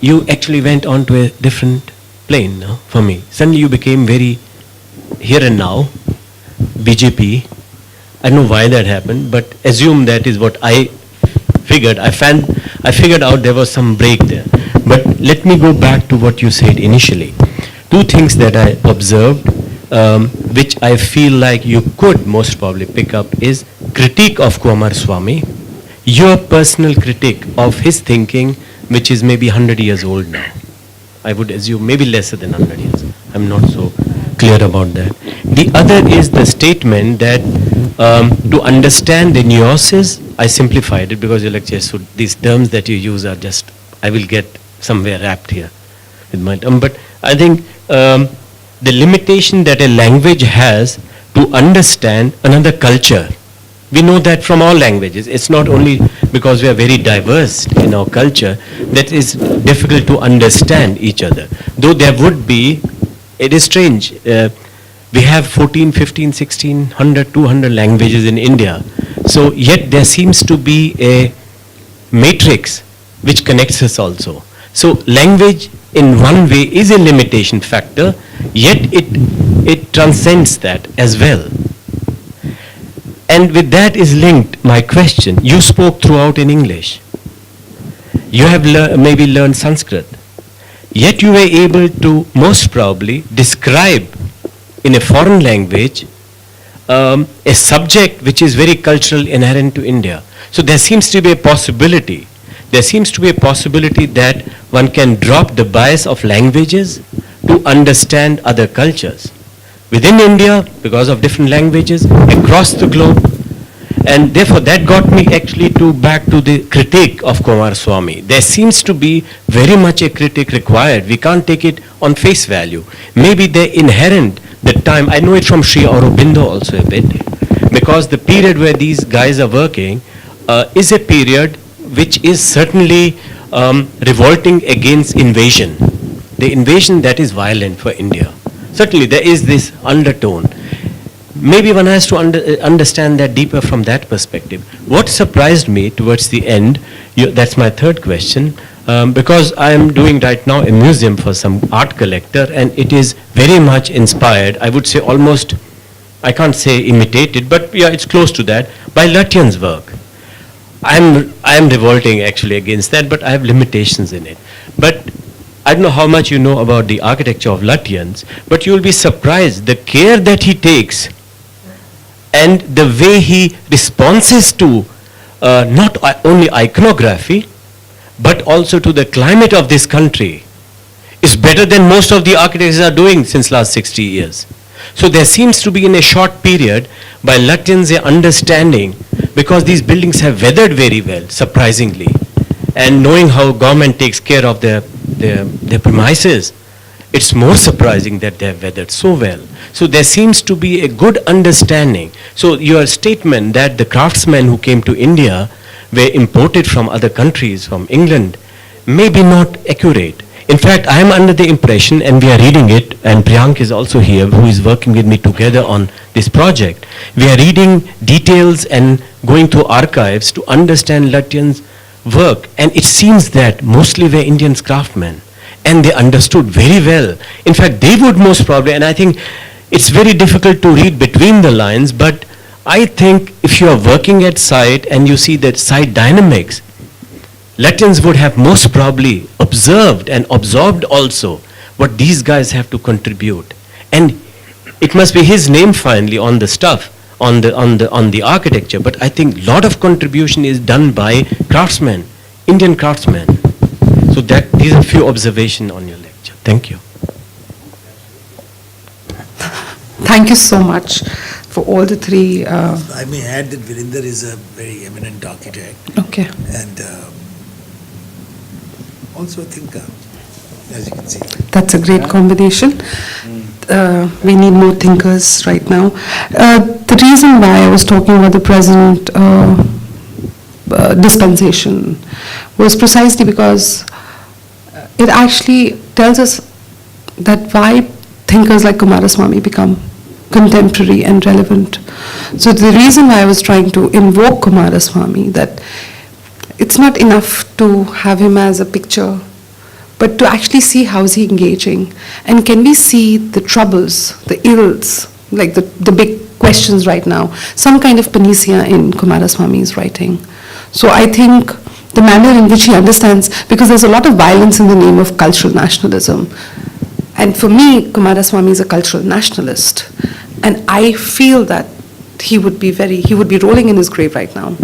you actually went on to a different plane. No? For me, suddenly you became very here and now, BJP. I don't know why that happened, but assume that is what I figured. I figured out there was some break there. But let me go back to what you said initially. Two things that I observed, which I feel like you could most probably pick up, is critique of Coomaraswamy, your personal critique of his thinking, which is maybe 100 years old now. I would assume maybe lesser than 100 years. I'm not so clear about that. The other is the statement that to understand the nuances, I simplified it because your lecture, so these terms that you use are just, I will get somewhere wrapped here with my term. But I think the limitation that a language has to understand another culture, we know that from all languages. It's not only because we are very diverse in our culture that it's difficult to understand each other. Though there would be, it is strange, we have 14, 15, 1600, 200 languages in India. So yet there seems to be a matrix which connects us also. So language in one way is a limitation factor, yet it transcends that as well. And with that is linked my question. You spoke throughout in English. You have maybe learned Sanskrit. Yet you were able to most probably describe in a foreign language a subject which is very cultural, inherent to India. So there seems to be a possibility. There seems to be a possibility that one can drop the bias of languages to understand other cultures. Within India, because of different languages, across the globe. And therefore that got me actually back to the critique of Coomaraswamy. There seems to be very much a critique required. We can't take it on face value. Maybe they're inherent, the time, I know it from Sri Aurobindo also a bit, because the period where these guys are working is a period which is certainly revolting against invasion. The invasion that is violent for India. Certainly there is this undertone. Maybe one has to understand that deeper from that perspective. What surprised me towards the end, that's my third question, because I am doing right now a museum for some art collector, and it is very much inspired, I would say almost, I can't say imitated, but yeah, it's close to that, by Lutyens' work. I am revolting actually against that, but I have limitations in it. But I don't know how much you know about the architecture of Lutyens, but you will be surprised the care that he takes and the way he responses to not only iconography, but also to the climate of this country is better than most of the architects are doing since last 60 years. So there seems to be in a short period by Lutyens a understanding, because these buildings have weathered very well, surprisingly, and knowing how government takes care of their premises, it's more surprising that they have weathered so well. So there seems to be a good understanding. So your statement that the craftsmen who came to India were imported from other countries, from England, may be not accurate. In fact, I am under the impression, and we are reading it, and Priyanka is also here, who is working with me together on this project. We are reading details and going through archives to understand Lutyens' work, and it seems that mostly were Indian craftsmen, and they understood very well. In fact, they would most probably, and I think it's very difficult to read between the lines, but I think if you are working at site and you see that site dynamics, Lutyens would have most probably observed and absorbed also what these guys have to contribute. And it must be his name finally on the stuff, on the architecture, but I think a lot of contribution is done by craftsmen, Indian craftsmen. So that these are a few observations on your lecture. Thank you.
Thank you so much for all the three.
I may add that Virinder is a very eminent architect.
Okay.
And also a thinker, as you can see.
That's a great combination. We need more thinkers right now. The reason why I was talking about the present dispensation was precisely because it actually tells us that why thinkers like Coomaraswamy become contemporary and relevant. So the reason why I was trying to invoke Coomaraswamy, that it's not enough to have him as a picture, but to actually see how is he engaging, and can we see the troubles, the ills, like the big questions right now, some kind of panacea in Coomaraswamy's writing. So I think the manner in which he understands, because there's a lot of violence in the name of cultural nationalism. And for me, Coomaraswamy is a cultural nationalist. And I feel that he would be rolling in his grave right now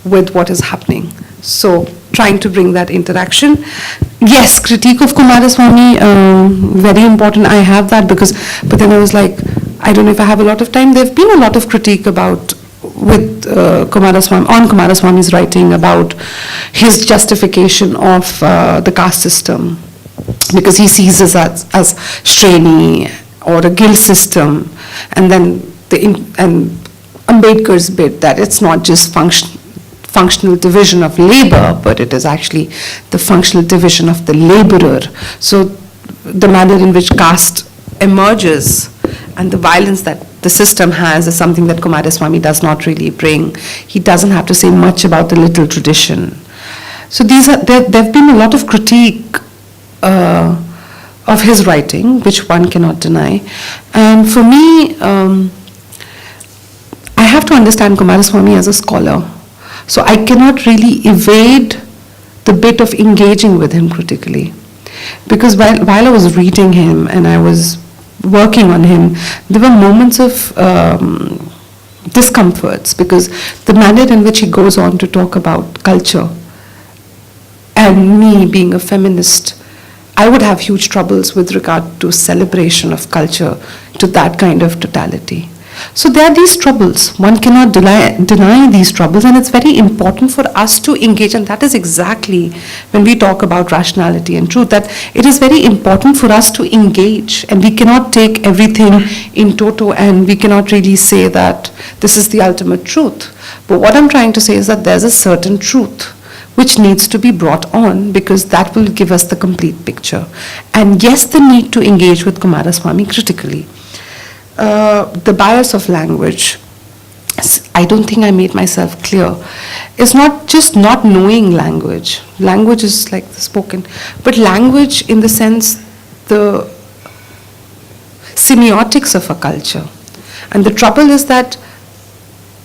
with what is happening. So trying to bring that interaction. Yes, critique of Coomaraswamy, very important. I have that but then I was like, I don't know if I have a lot of time. There've been a lot of critique with Coomaraswamy's writing about his justification of the caste system, because he sees us as Shreni or a guild system, and then and Ambedkar's bit that it's not just functional division of labor, but it is actually the functional division of the laborer. So the manner in which caste emerges and the violence that the system has is something that Coomaraswamy does not really bring. He doesn't have to say much about the little tradition. So there have been a lot of critique of his writing, which one cannot deny. And for me, I have to understand Coomaraswamy as a scholar. So I cannot really evade the bit of engaging with him critically. Because while I was reading him and I was working on him, there were moments of discomforts, because the manner in which he goes on to talk about culture, and me being a feminist, I would have huge troubles with regard to celebration of culture to that kind of totality. So there are these troubles. One cannot deny these troubles, and it's very important for us to engage, and that is exactly when we talk about rationality and truth, that it is very important for us to engage, and we cannot take everything in toto, and we cannot really say that this is the ultimate truth. But what I'm trying to say is that there's a certain truth which needs to be brought on, because that will give us the complete picture. And yes, the need to engage with Coomaraswamy critically. The bias of language, I don't think I made myself clear. It's not just not knowing language. Language is like the spoken, but language in the sense, the semiotics of a culture. And the trouble is that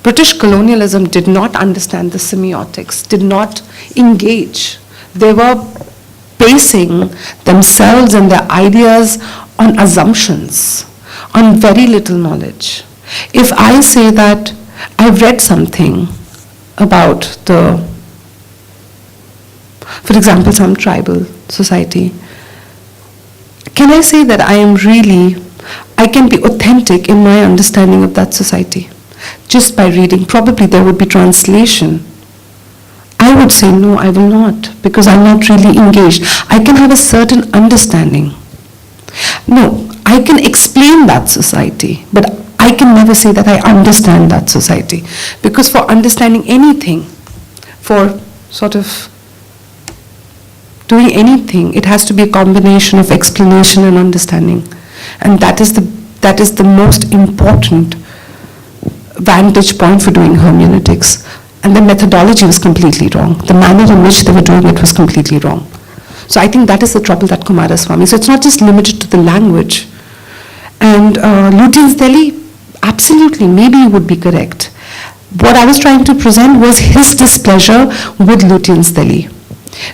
British colonialism did not understand the semiotics, did not engage. They were basing themselves and their ideas on assumptions, on very little knowledge. If I say that I've read something about for example, some tribal society, can I say that I can be authentic in my understanding of that society? Just by reading, probably there would be translation. I would say no, I will not, because I'm not really engaged. I can have a certain understanding. No, I can explain that society, but I can never say that I understand that society. Because for understanding anything, for sort of doing anything, it has to be a combination of explanation and understanding. And that is the most important vantage point for doing hermeneutics. And the methodology was completely wrong. The manner in which they were doing it was completely wrong. So I think that is the trouble that Coomaraswamy. So it's not just limited to the language. And Lutyens Delhi, absolutely, maybe you would be correct. What I was trying to present was his displeasure with Lutyens Delhi.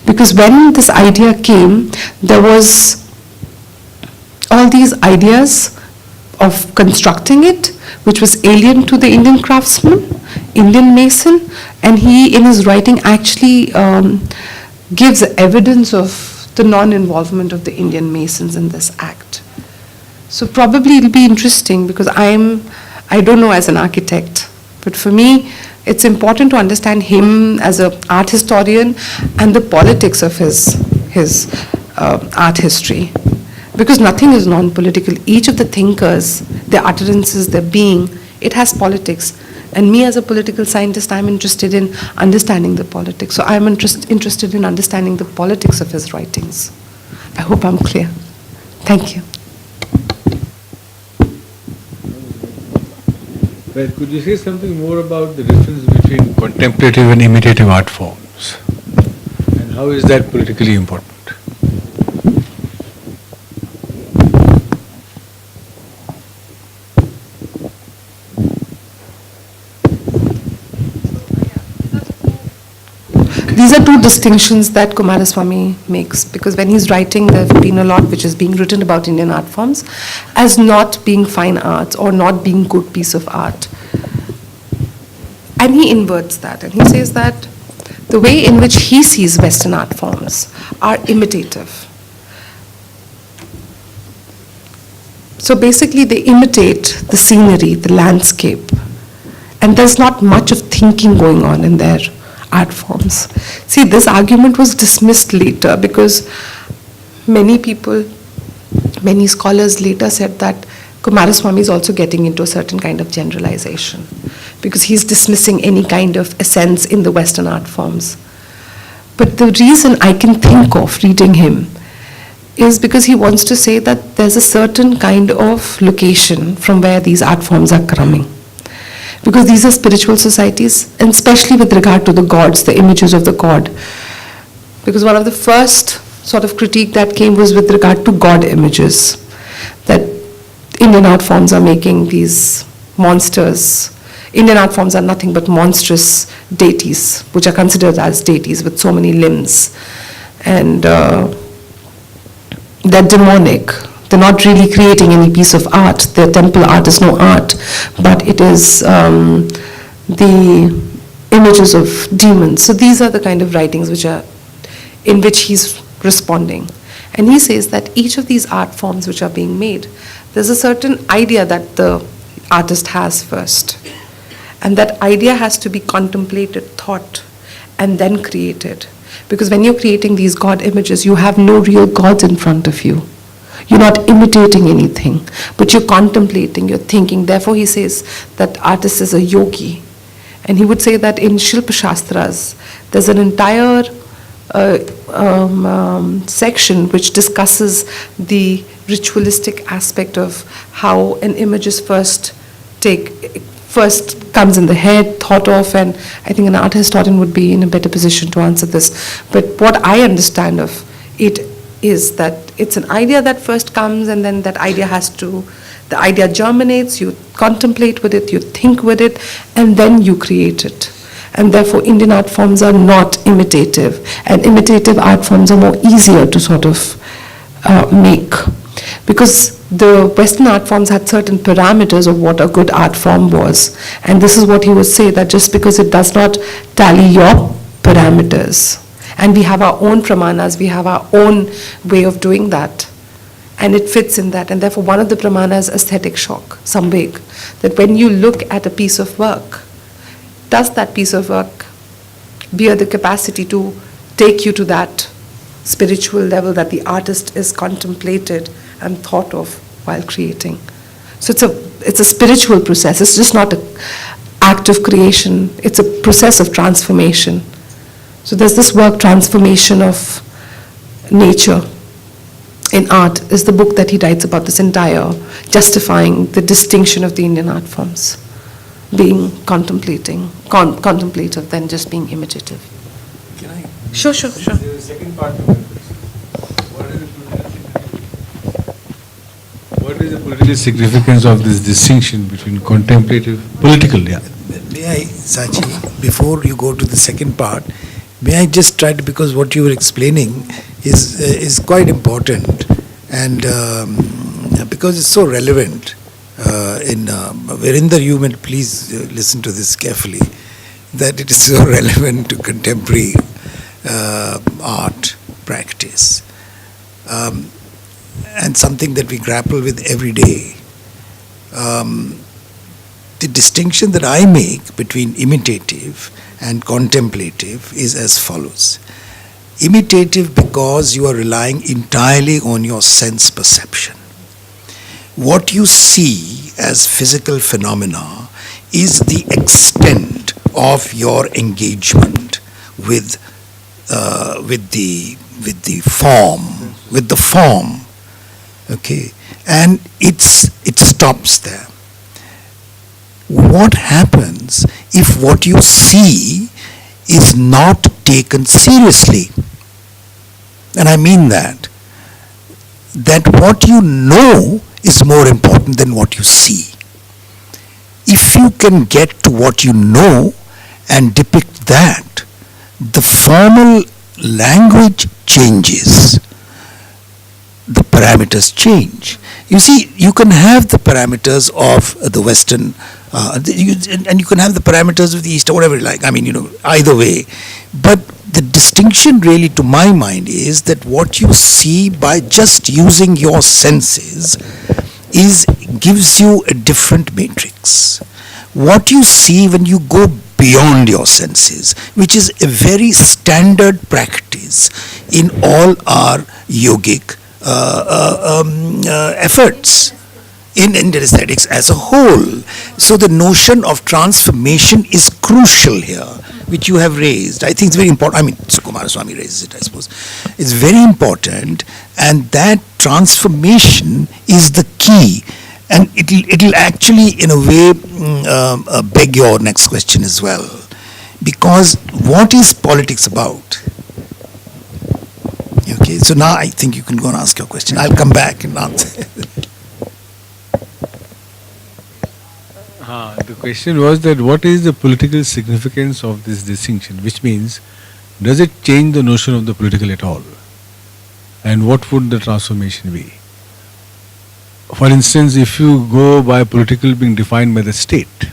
Because when this idea came, there was all these ideas of constructing it, which was alien to the Indian craftsman, Indian mason, and he in his writing actually gives evidence of the non-involvement of the Indian masons in this act. So probably it'll be interesting, because I don't know as an architect, but for me it's important to understand him as an art historian and the politics of his art history. Because nothing is non-political. Each of the thinkers, their utterances, their being, it has politics. And me as a political scientist, I'm interested in understanding the politics. So I'm interested in understanding the politics of his writings. I hope I'm clear. Thank you.
Well, could you say something more about the difference between contemplative and imitative art forms? And how is that politically important?
These are two distinctions that Coomaraswamy makes, because when he's writing, there have been a lot which is being written about Indian art forms as not being fine arts or not being good piece of art. And he inverts that, and he says that the way in which he sees Western art forms are imitative. So basically they imitate the scenery, the landscape, and there's not much of thinking going on in their art forms. See, this argument was dismissed later because many people, many scholars later said that Coomaraswamy is also getting into a certain kind of generalization because he's dismissing any kind of essence in the Western art forms. But the reason I can think of reading him is because he wants to say that there's a certain kind of location from where these art forms are coming. Because these are spiritual societies, and especially with regard to the gods, the images of the god. Because one of the first sort of critique that came was with regard to god images. That Indian art forms are making these monsters. Indian art forms are nothing but monstrous deities, which are considered as deities with so many limbs. And they're demonic. They're not really creating any piece of art. Their temple art is no art, but it is the images of demons. So these are the kind of writings in which he's responding. And he says that each of these art forms which are being made, there's a certain idea that the artist has first. And that idea has to be contemplated, thought, and then created. Because when you're creating these god images, you have no real gods in front of you. You're not imitating anything, but you're contemplating, you're thinking. Therefore, he says that artist is a yogi. And he would say that in Shilpa Shastras, there's an entire section which discusses the ritualistic aspect of how an image is first comes in the head, thought of, and I think an art historian would be in a better position to answer this. But what I understand of it is that it's an idea that first comes, and then that idea the idea germinates, you contemplate with it, you think with it, and then you create it. And therefore Indian art forms are not imitative, and imitative art forms are more easier to sort of make. Because the Western art forms had certain parameters of what a good art form was. And this is what he would say, that just because it does not tally your parameters, and we have our own pramanas, we have our own way of doing that, and it fits in that. And therefore one of the pramanas is aesthetic shock, samveg, that when you look at a piece of work, does that piece of work bear the capacity to take you to that spiritual level that the artist is contemplated and thought of while creating? So it's a spiritual process. It's just not an act of creation. It's a process of transformation. So there's this work, Transformation of Nature in Art, is the book that he writes about this entire, justifying the distinction of the Indian art forms, being contemplative than just being imitative.
Can I?
Sure.
The second part of it. What is the political significance of this distinction between contemplative, political, yeah?
May I, Sachi, before you go to the second part, may I just try to, because what you were explaining is quite important, and because it's so relevant. Verinder, you may please listen to this carefully, that it is so relevant to contemporary art practice, and something that we grapple with every day. The distinction that I make between imitative and contemplative is as follows. Imitative because you are relying entirely on your sense perception. What you see as physical phenomena is the extent of your engagement with the form. Okay, and it stops there. What happens if what you see is not taken seriously? And I mean that what you know is more important than what you see. If you can get to what you know and depict that, the formal language changes. The parameters change. You see, you can have the parameters of the Western, and you can have the parameters of the East, or whatever you like. I mean, either way. But the distinction really, to my mind, is that what you see by just using your senses gives you a different matrix. What you see when you go beyond your senses, which is a very standard practice in all our yogic efforts in aesthetics as a whole. So the notion of transformation is crucial here, which you have raised. I think it's very important. I mean, Coomaraswamy raises it, I suppose. It's very important, and that transformation is the key. And it'll actually, in a way, beg your next question as well. Because what is politics about? Okay, so now I think you can go and ask your question. I'll come back and answer.
The question was that what is the political significance of this distinction, which means, does it change the notion of the political at all? And what would the transformation be? For instance, if you go by political being defined by the state,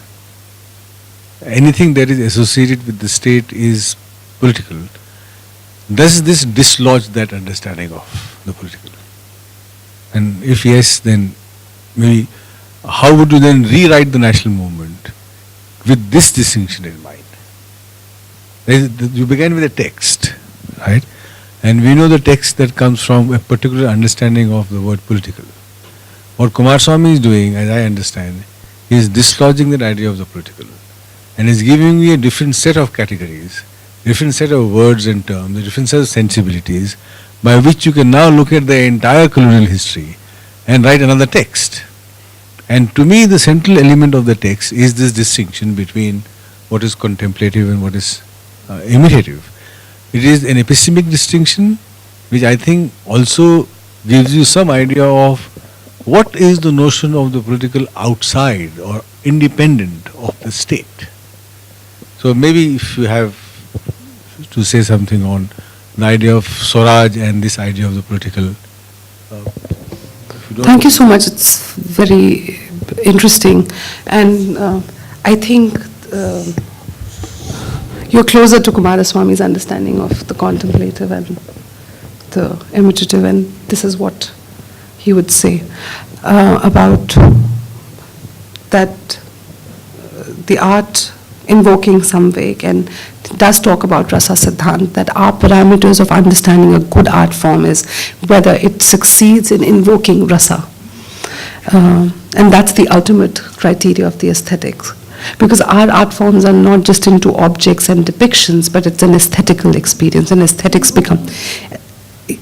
anything that is associated with the state is political. Does this dislodge that understanding of the political? And if yes, then maybe how would you then rewrite the national movement with this distinction in mind? You began with a text, right? And we know the text that comes from a particular understanding of the word political. What Coomaraswamy is doing, as I understand, is dislodging that idea of the political and is giving me a different set of categories, different set of words and terms, a different set of sensibilities by which you can now look at the entire colonial history and write another text. And to me, the central element of the text is this distinction between what is contemplative and what is imitative. It is an epistemic distinction which I think also gives you some idea of what is the notion of the political outside or independent of the state. So maybe if you have to say something on the idea of Swaraj and this idea of the political.
Thank you so much. It's very interesting. And I think you're closer to Coomaraswamy's understanding of the contemplative and the imitative, and this is what he would say about that the art invoking Samveg, and does talk about Rasa Siddhant, that our parameters of understanding a good art form is whether it succeeds in invoking Rasa. And that's the ultimate criteria of the aesthetics. Because our art forms are not just into objects and depictions, but it's an aesthetical experience, and aesthetics become,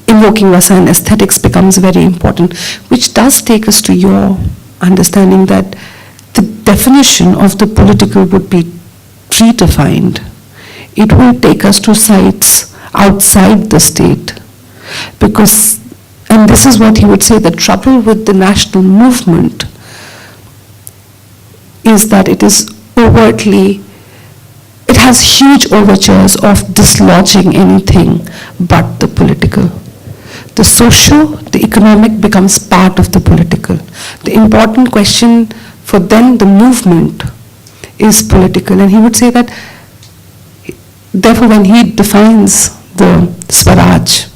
invoking Rasa and aesthetics becomes very important, which does take us to your understanding that the definition of the political would be predefined. It will take us to sites outside the state. Because, and this is what he would say, the trouble with the national movement is that it is overtly, it has huge overtures of dislodging anything but the political. The social, the economic becomes part of the political. The important question for then the movement is political. And he would say that, therefore when he defines the Swaraj,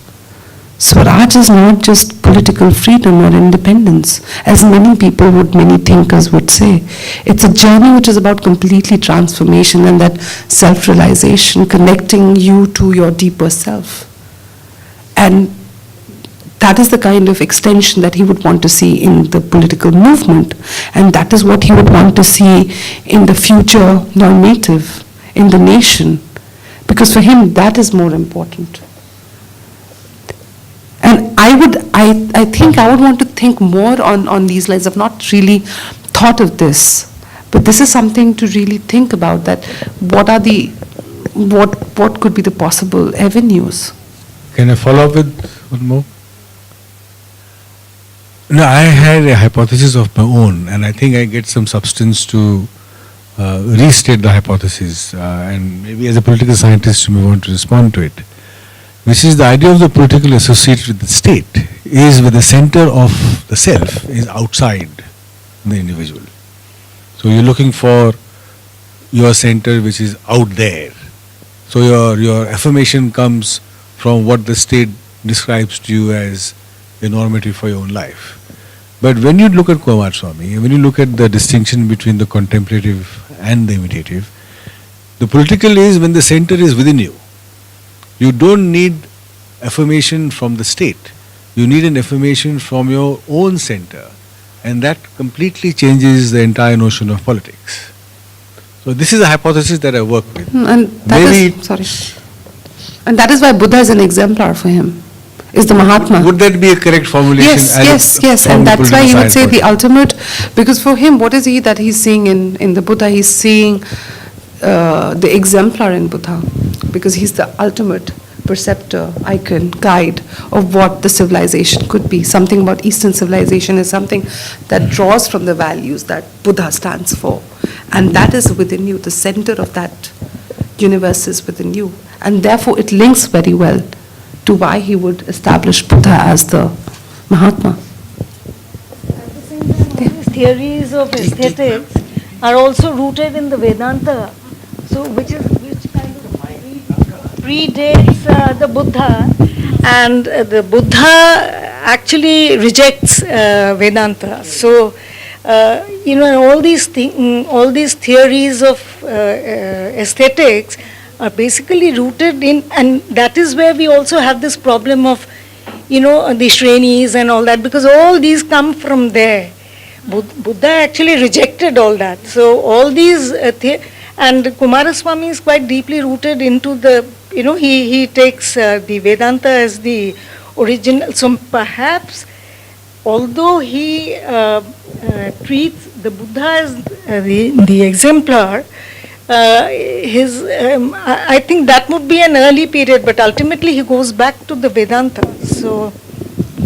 Swaraj is not just political freedom or independence, as many people would, many thinkers would say. It's a journey which is about completely transformation and that self-realization, connecting you to your deeper self. And that is the kind of extension that he would want to see in the political movement. And that is what he would want to see in the future normative, in the nation. Because for him, that is more important. And I I think I would want to think more on these lines. I've not really thought of this, but this is something to really think about, that what could be the possible avenues.
Can I follow up with one more? No, I had a hypothesis of my own, and I think I get some substance to restate the hypothesis, and maybe as a political scientist you may want to respond to it, which is the idea of the political associated with the state is where the center of the self is outside the individual. So you're looking for your center which is out there. So your affirmation comes from what the state describes to you as a normative for your own life. But when you look at Coomaraswamy, when you look at the distinction between the contemplative and the imitative, the political is when the center is within you. You don't need affirmation from the state. You need an affirmation from your own center. And that completely changes the entire notion of politics. So this is a hypothesis that I work with.
And that is why Buddha is an exemplar for him, is the Mahatma.
Would that be a correct formulation?
Yes. And that's why he would say the ultimate, because for him, what is he that he's seeing in the Buddha? He's seeing the exemplar in Buddha, because he's the ultimate perceptor, icon, guide of what the civilization could be. Something about Eastern civilization is something that draws from the values that Buddha stands for. And that is within you. The center of that universe is within you. And therefore it links very well to why he would establish Buddha as the Mahatma.
At the same time, all these theories of aesthetics are also rooted in the Vedanta, so which kind of predates the Buddha, and the Buddha actually rejects Vedanta. So all these theories of aesthetics are basically rooted in, and that is where we also have this problem of, the Shrenis and all that, because all these come from there. Buddha actually rejected all that. So all these, and Coomaraswamy is quite deeply rooted into the, he takes the Vedanta as the original. So perhaps, although he treats the Buddha as the exemplar, I think that would be an early period, but ultimately he goes back to the Vedanta. So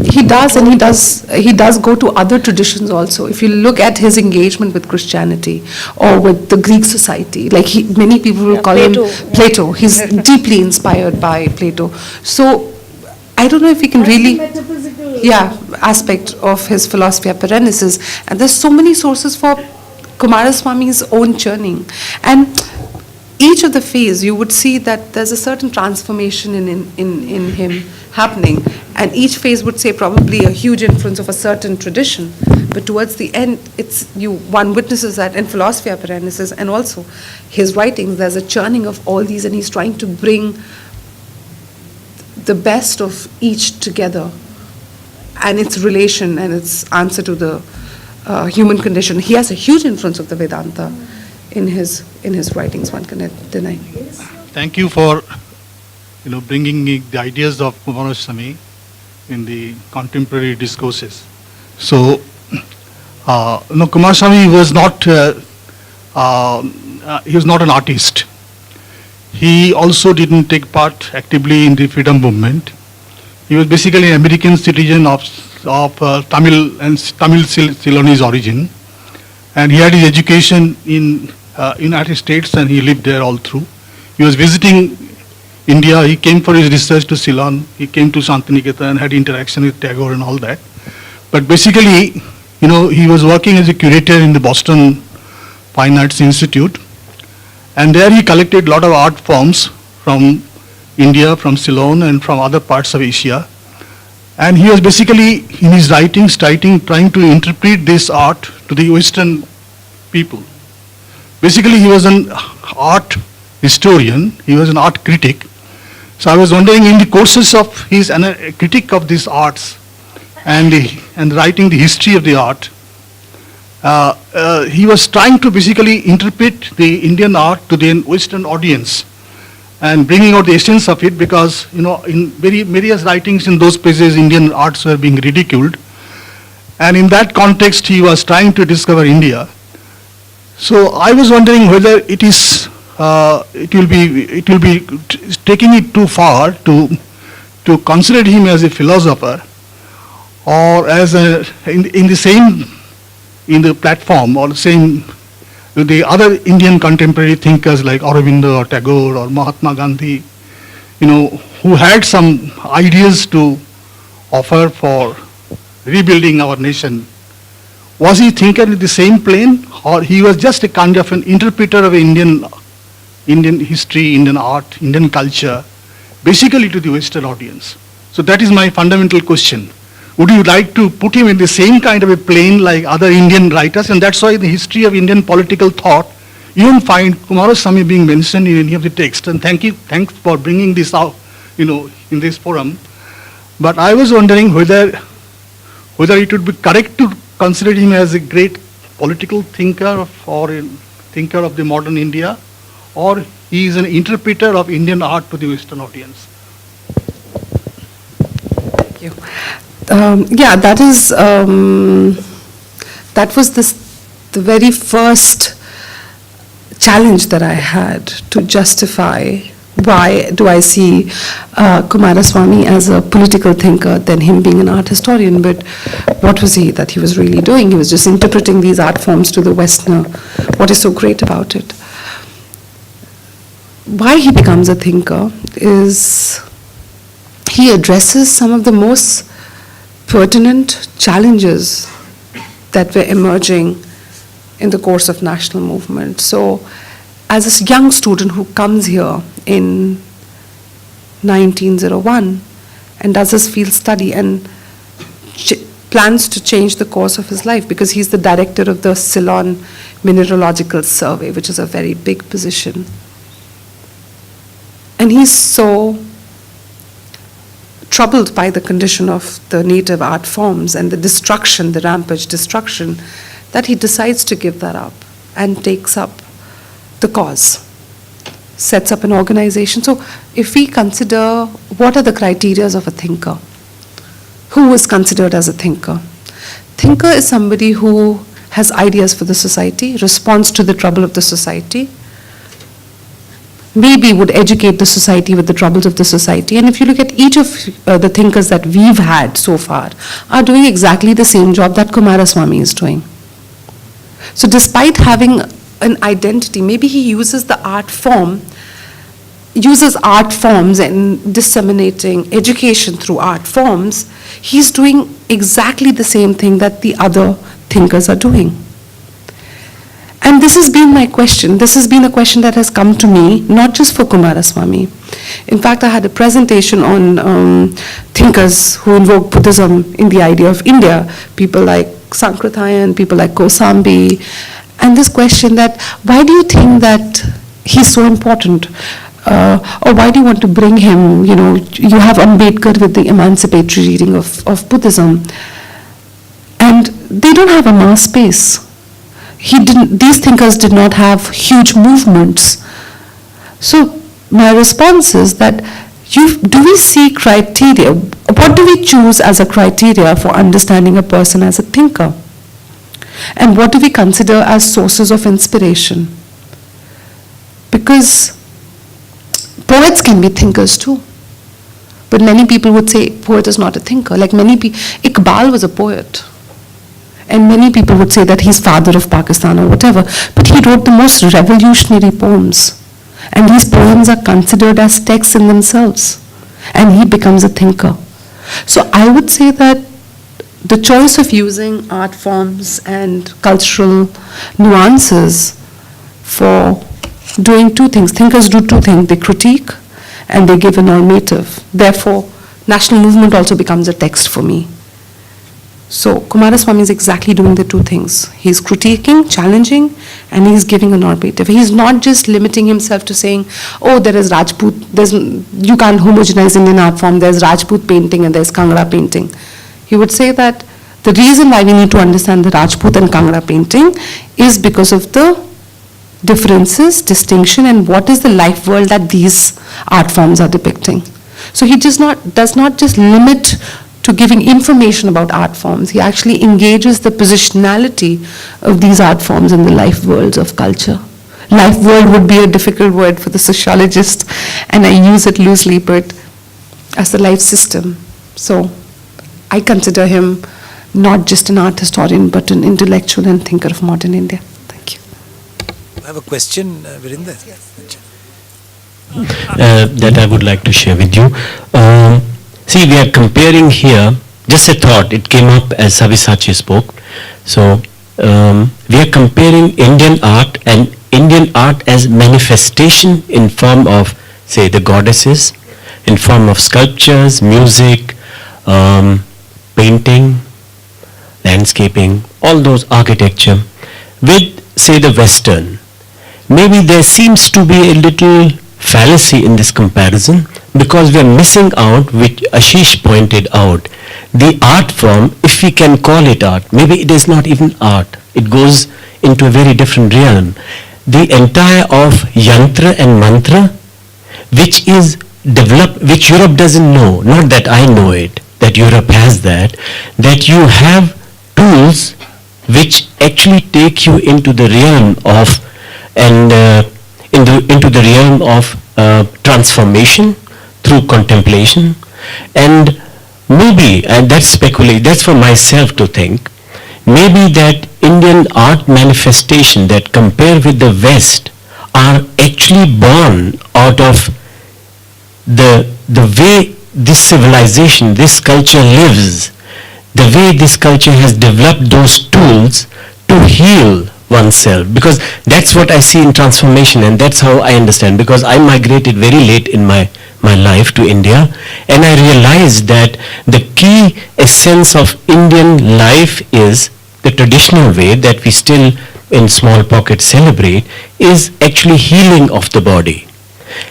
he does, and he does go to other traditions also. If you look at his engagement with Christianity or with the Greek society, like many people will call him Plato. He's deeply inspired by Plato. So I don't know if we can really, aspect of his philosophy apparatus, and there's so many sources for Coomaraswamy's own churning, and each of the phase you would see that there's a certain transformation in him happening, and each phase would say probably a huge influence of a certain tradition, but towards the end one witnesses that in philosophy apparatus and also his writings, there's a churning of all these, and he's trying to bring the best of each together and its relation and its answer to the human condition. He has a huge influence of the Vedanta in his writings, one cannot deny.
Thank you for bringing the ideas of Coomaraswamy in the contemporary discourses. So Coomaraswamy was not he was not an artist. He also didn't take part actively in the freedom movement. He was basically an American citizen of Tamil Ceylonese origin, and he had his education in United States, and he lived there all through. He was visiting India. He came for his research to Ceylon. He came to Shantiniketan and had interaction with Tagore and all that. But basically, he was working as a curator in the Boston Fine Arts Institute, and there he collected a lot of art forms from India, from Ceylon, and from other parts of Asia. And he was basically, in his writings, trying to interpret this art to the Western people. Basically, he was an art historian. He was an art critic. So I was wondering, in the courses of his critique of these arts and writing the history of the art, he was trying to basically interpret the Indian art to the Western audience. and bringing out the essence of it, because in various writings in those pages Indian arts were being ridiculed, and in that context he was trying to discover India. So I was wondering whether it will be taking it too far to consider him as a philosopher, or as in the platform, or same with the other Indian contemporary thinkers like Aurobindo or Tagore or Mahatma Gandhi, who had some ideas to offer for rebuilding our nation. Was he thinking in the same plane, or he was just a kind of an interpreter of Indian history, Indian art, Indian culture, basically to the Western audience? So that is my fundamental question. Would you like to put him in the same kind of a plane like other Indian writers? And that's why in the history of Indian political thought, you won't find Coomaraswamy being mentioned in any of the text. And thanks for bringing this out, in this forum. But I was wondering whether it would be correct to consider him as a great political thinker or a thinker of the modern India, or he is an interpreter of Indian art to the Western audience.
Thank you. That was the very first challenge that I had to justify why do I see Coomaraswamy as a political thinker than him being an art historian. But what was he that he was really doing? He was just interpreting these art forms to the Westerner. What is so great about it? Why he becomes a thinker is he addresses some of the most pertinent challenges that were emerging in the course of national movement. So as a young student who comes here in 1901 and does his field study and plans to change the course of his life, because he's the director of the Ceylon Mineralogical Survey, which is a very big position. And he's so troubled by the condition of the native art forms and the destruction, the rampage destruction, that he decides to give that up and takes up the cause, sets up an organization. So if we consider what are the criteria of a thinker, who is considered as a thinker? Thinker is somebody who has ideas for the society, responds to the trouble of the society, maybe would educate the society with the troubles of the society. And if you look at each of the thinkers that we've had so far, are doing exactly the same job that Coomaraswamy is doing. So despite having an identity, maybe he uses the art form, uses art forms and disseminating education through art forms, he's doing exactly the same thing that the other thinkers are doing. And this has been my question. This has been a question that has come to me, not just for Coomaraswamy. In fact, I had a presentation on thinkers who invoke Buddhism in the idea of India, people like Sankrithayan, people like Kosambi, and this question that, why do you think that he's so important? Or why do you want to bring him, you have Ambedkar with the emancipatory reading of Buddhism, and they don't have a mass space. These thinkers did not have huge movements. So my response is that, do we see criteria? What do we choose as a criteria for understanding a person as a thinker? And what do we consider as sources of inspiration? Because poets can be thinkers too. But many people would say poet is not a thinker. Like Iqbal was a poet. And many people would say that he's father of Pakistan or whatever. But he wrote the most revolutionary poems. And these poems are considered as texts in themselves. And he becomes a thinker. So I would say that the choice of using art forms and cultural nuances for doing two things. Thinkers do two things. They critique and they give a normative. Therefore, national movement also becomes a text for me. So Coomaraswamy is exactly doing the two things. He's critiquing, challenging, and he's giving a normative. He's not just limiting himself to saying, oh, there is Rajput, you can't homogenize Indian art form, there's Rajput painting and there's Kangra painting. He would say that the reason why we need to understand the Rajput and Kangra painting is because of the differences, distinction, and what is the life world that these art forms are depicting. So he does not just limit to giving information about art forms. He actually engages the positionality of these art forms in the life worlds of culture. Life world would be a difficult word for the sociologist, and I use it loosely, but as the life system. So I consider him not just an art historian, but an intellectual and thinker of modern India. Thank you.
I have a question, Virendra.
That I would like to share with you. See, we are comparing here, just a thought, it came up as Sabyasachi spoke. So, we are comparing Indian art and Indian art as manifestation in form of, say, the goddesses, in form of sculptures, music, painting, landscaping, all those architecture, with, say, the Western. Maybe there seems to be a little fallacy in this comparison, because we are missing out, which Ashish pointed out, the art form, if we can call it art, maybe it is not even art, it goes into a very different realm. The entire of yantra and mantra, which is developed, which Europe doesn't know, not that I know it, that Europe has that you have tools which actually take you into the realm of, and into the realm of transformation through contemplation. And maybe, and that's speculate, that's for myself to think, maybe that Indian art manifestation that compare with the West are actually born out of the way this civilization, this culture lives, the way this culture has developed those tools to heal oneself, because that's what I see in transformation, and that's how I understand, because I migrated very late in my life to India, and I realized that the key essence of Indian life is the traditional way that we still in small pockets celebrate, is actually healing of the body.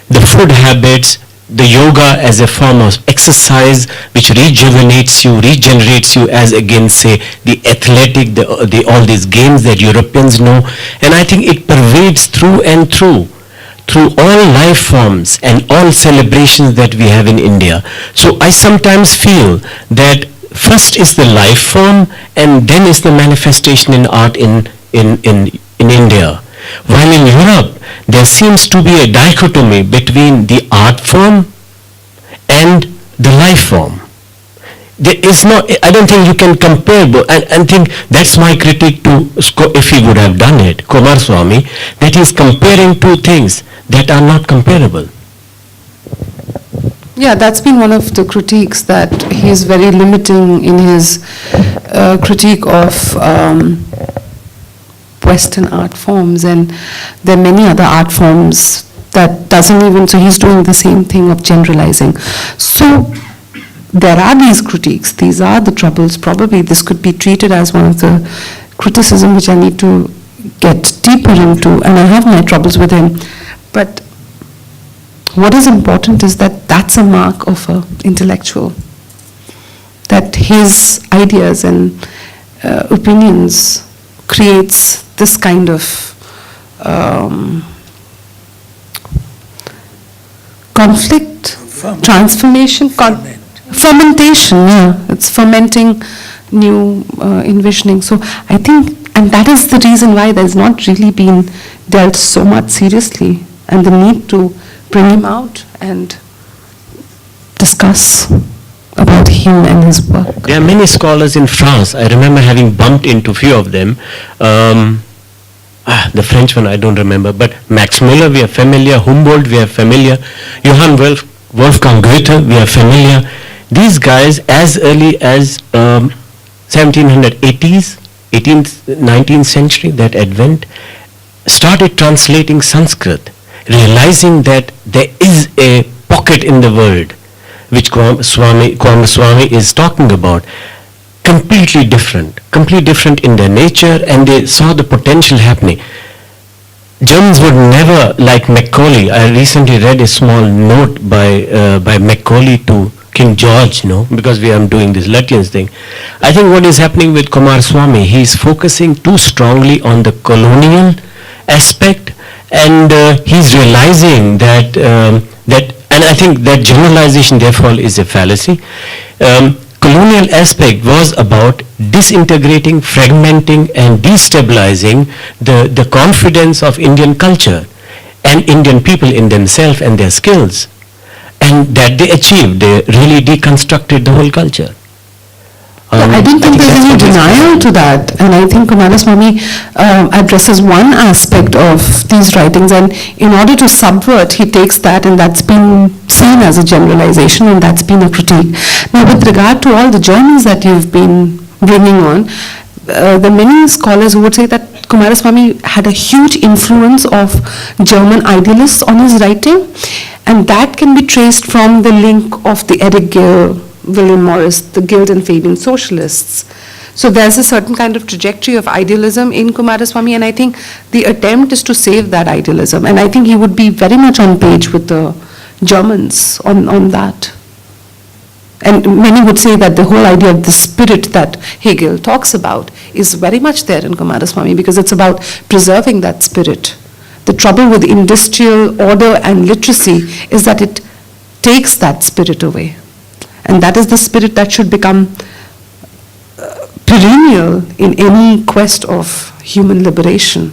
The food habits, the yoga as a form of exercise which rejuvenates you, regenerates you, as against, say, the athletic, the all these games that Europeans know. And I think it pervades through and through all life forms and all celebrations that we have in India. So I sometimes feel that first is the life form and then is the manifestation in art in India. While in Europe, there seems to be a dichotomy between the art form and the life form. There is not, I don't think you can compare both, and think that's my critique to, if he would have done it, Coomaraswamy, that he is comparing two things that are not comparable.
Yeah, that's been one of the critiques, that he is very limiting in his critique of Western art forms, and there are many other art forms that doesn't even, so he's doing the same thing of generalizing. So there are these critiques, these are the troubles. Probably this could be treated as one of the criticism which I need to get deeper into, and I have my troubles with him. But what is important is that that's a mark of an intellectual, that his ideas and opinions creates this kind of conflict, transformation, fermentation, yeah, it's fermenting new envisioning. So I think, and that is the reason why there's not really been dealt so much seriously, and the need to bring him out and discuss about him and his work.
There are many scholars in France. I remember having bumped into a few of them. The French one I don't remember, but Max Muller we are familiar, Humboldt we are familiar, Johann Wolfgang Goethe we are familiar. These guys as early as 1780s, 18th, 19th century, that advent, started translating Sanskrit, realizing that there is a pocket in the world which Coomaraswamy is talking about, completely different in their nature, and they saw the potential happening. Germans would never, like Macaulay, I recently read a small note by Macaulay to King George, because we are doing this Lutyens thing. I think what is happening with Coomaraswamy, he is focusing too strongly on the colonial aspect and he's realizing and I think that generalization therefore is a fallacy. Colonial aspect was about disintegrating, fragmenting and destabilizing the confidence of Indian culture and Indian people in themselves and their skills. And that they achieved, they really deconstructed the whole culture.
I don't think there's any denial to that, and I think Coomaraswamy addresses one aspect of these writings, and in order to subvert, he takes that, and that's been seen as a generalization, and that's been a critique. Now, with regard to all the journals that you've been bringing on, there are many scholars who would say that Coomaraswamy had a huge influence of German idealists on his writing, and that can be traced from the link of the Eric Gill, William Morris, the Guild and Fabian socialists. So there's a certain kind of trajectory of idealism in Coomaraswamy, and I think the attempt is to save that idealism. And I think he would be very much on page with the Germans on that. And many would say that the whole idea of the spirit that Hegel talks about is very much there in Coomaraswamy, because it's about preserving that spirit. The trouble with industrial order and literacy is that it takes that spirit away. And that is the spirit that should become perennial in any quest of human liberation.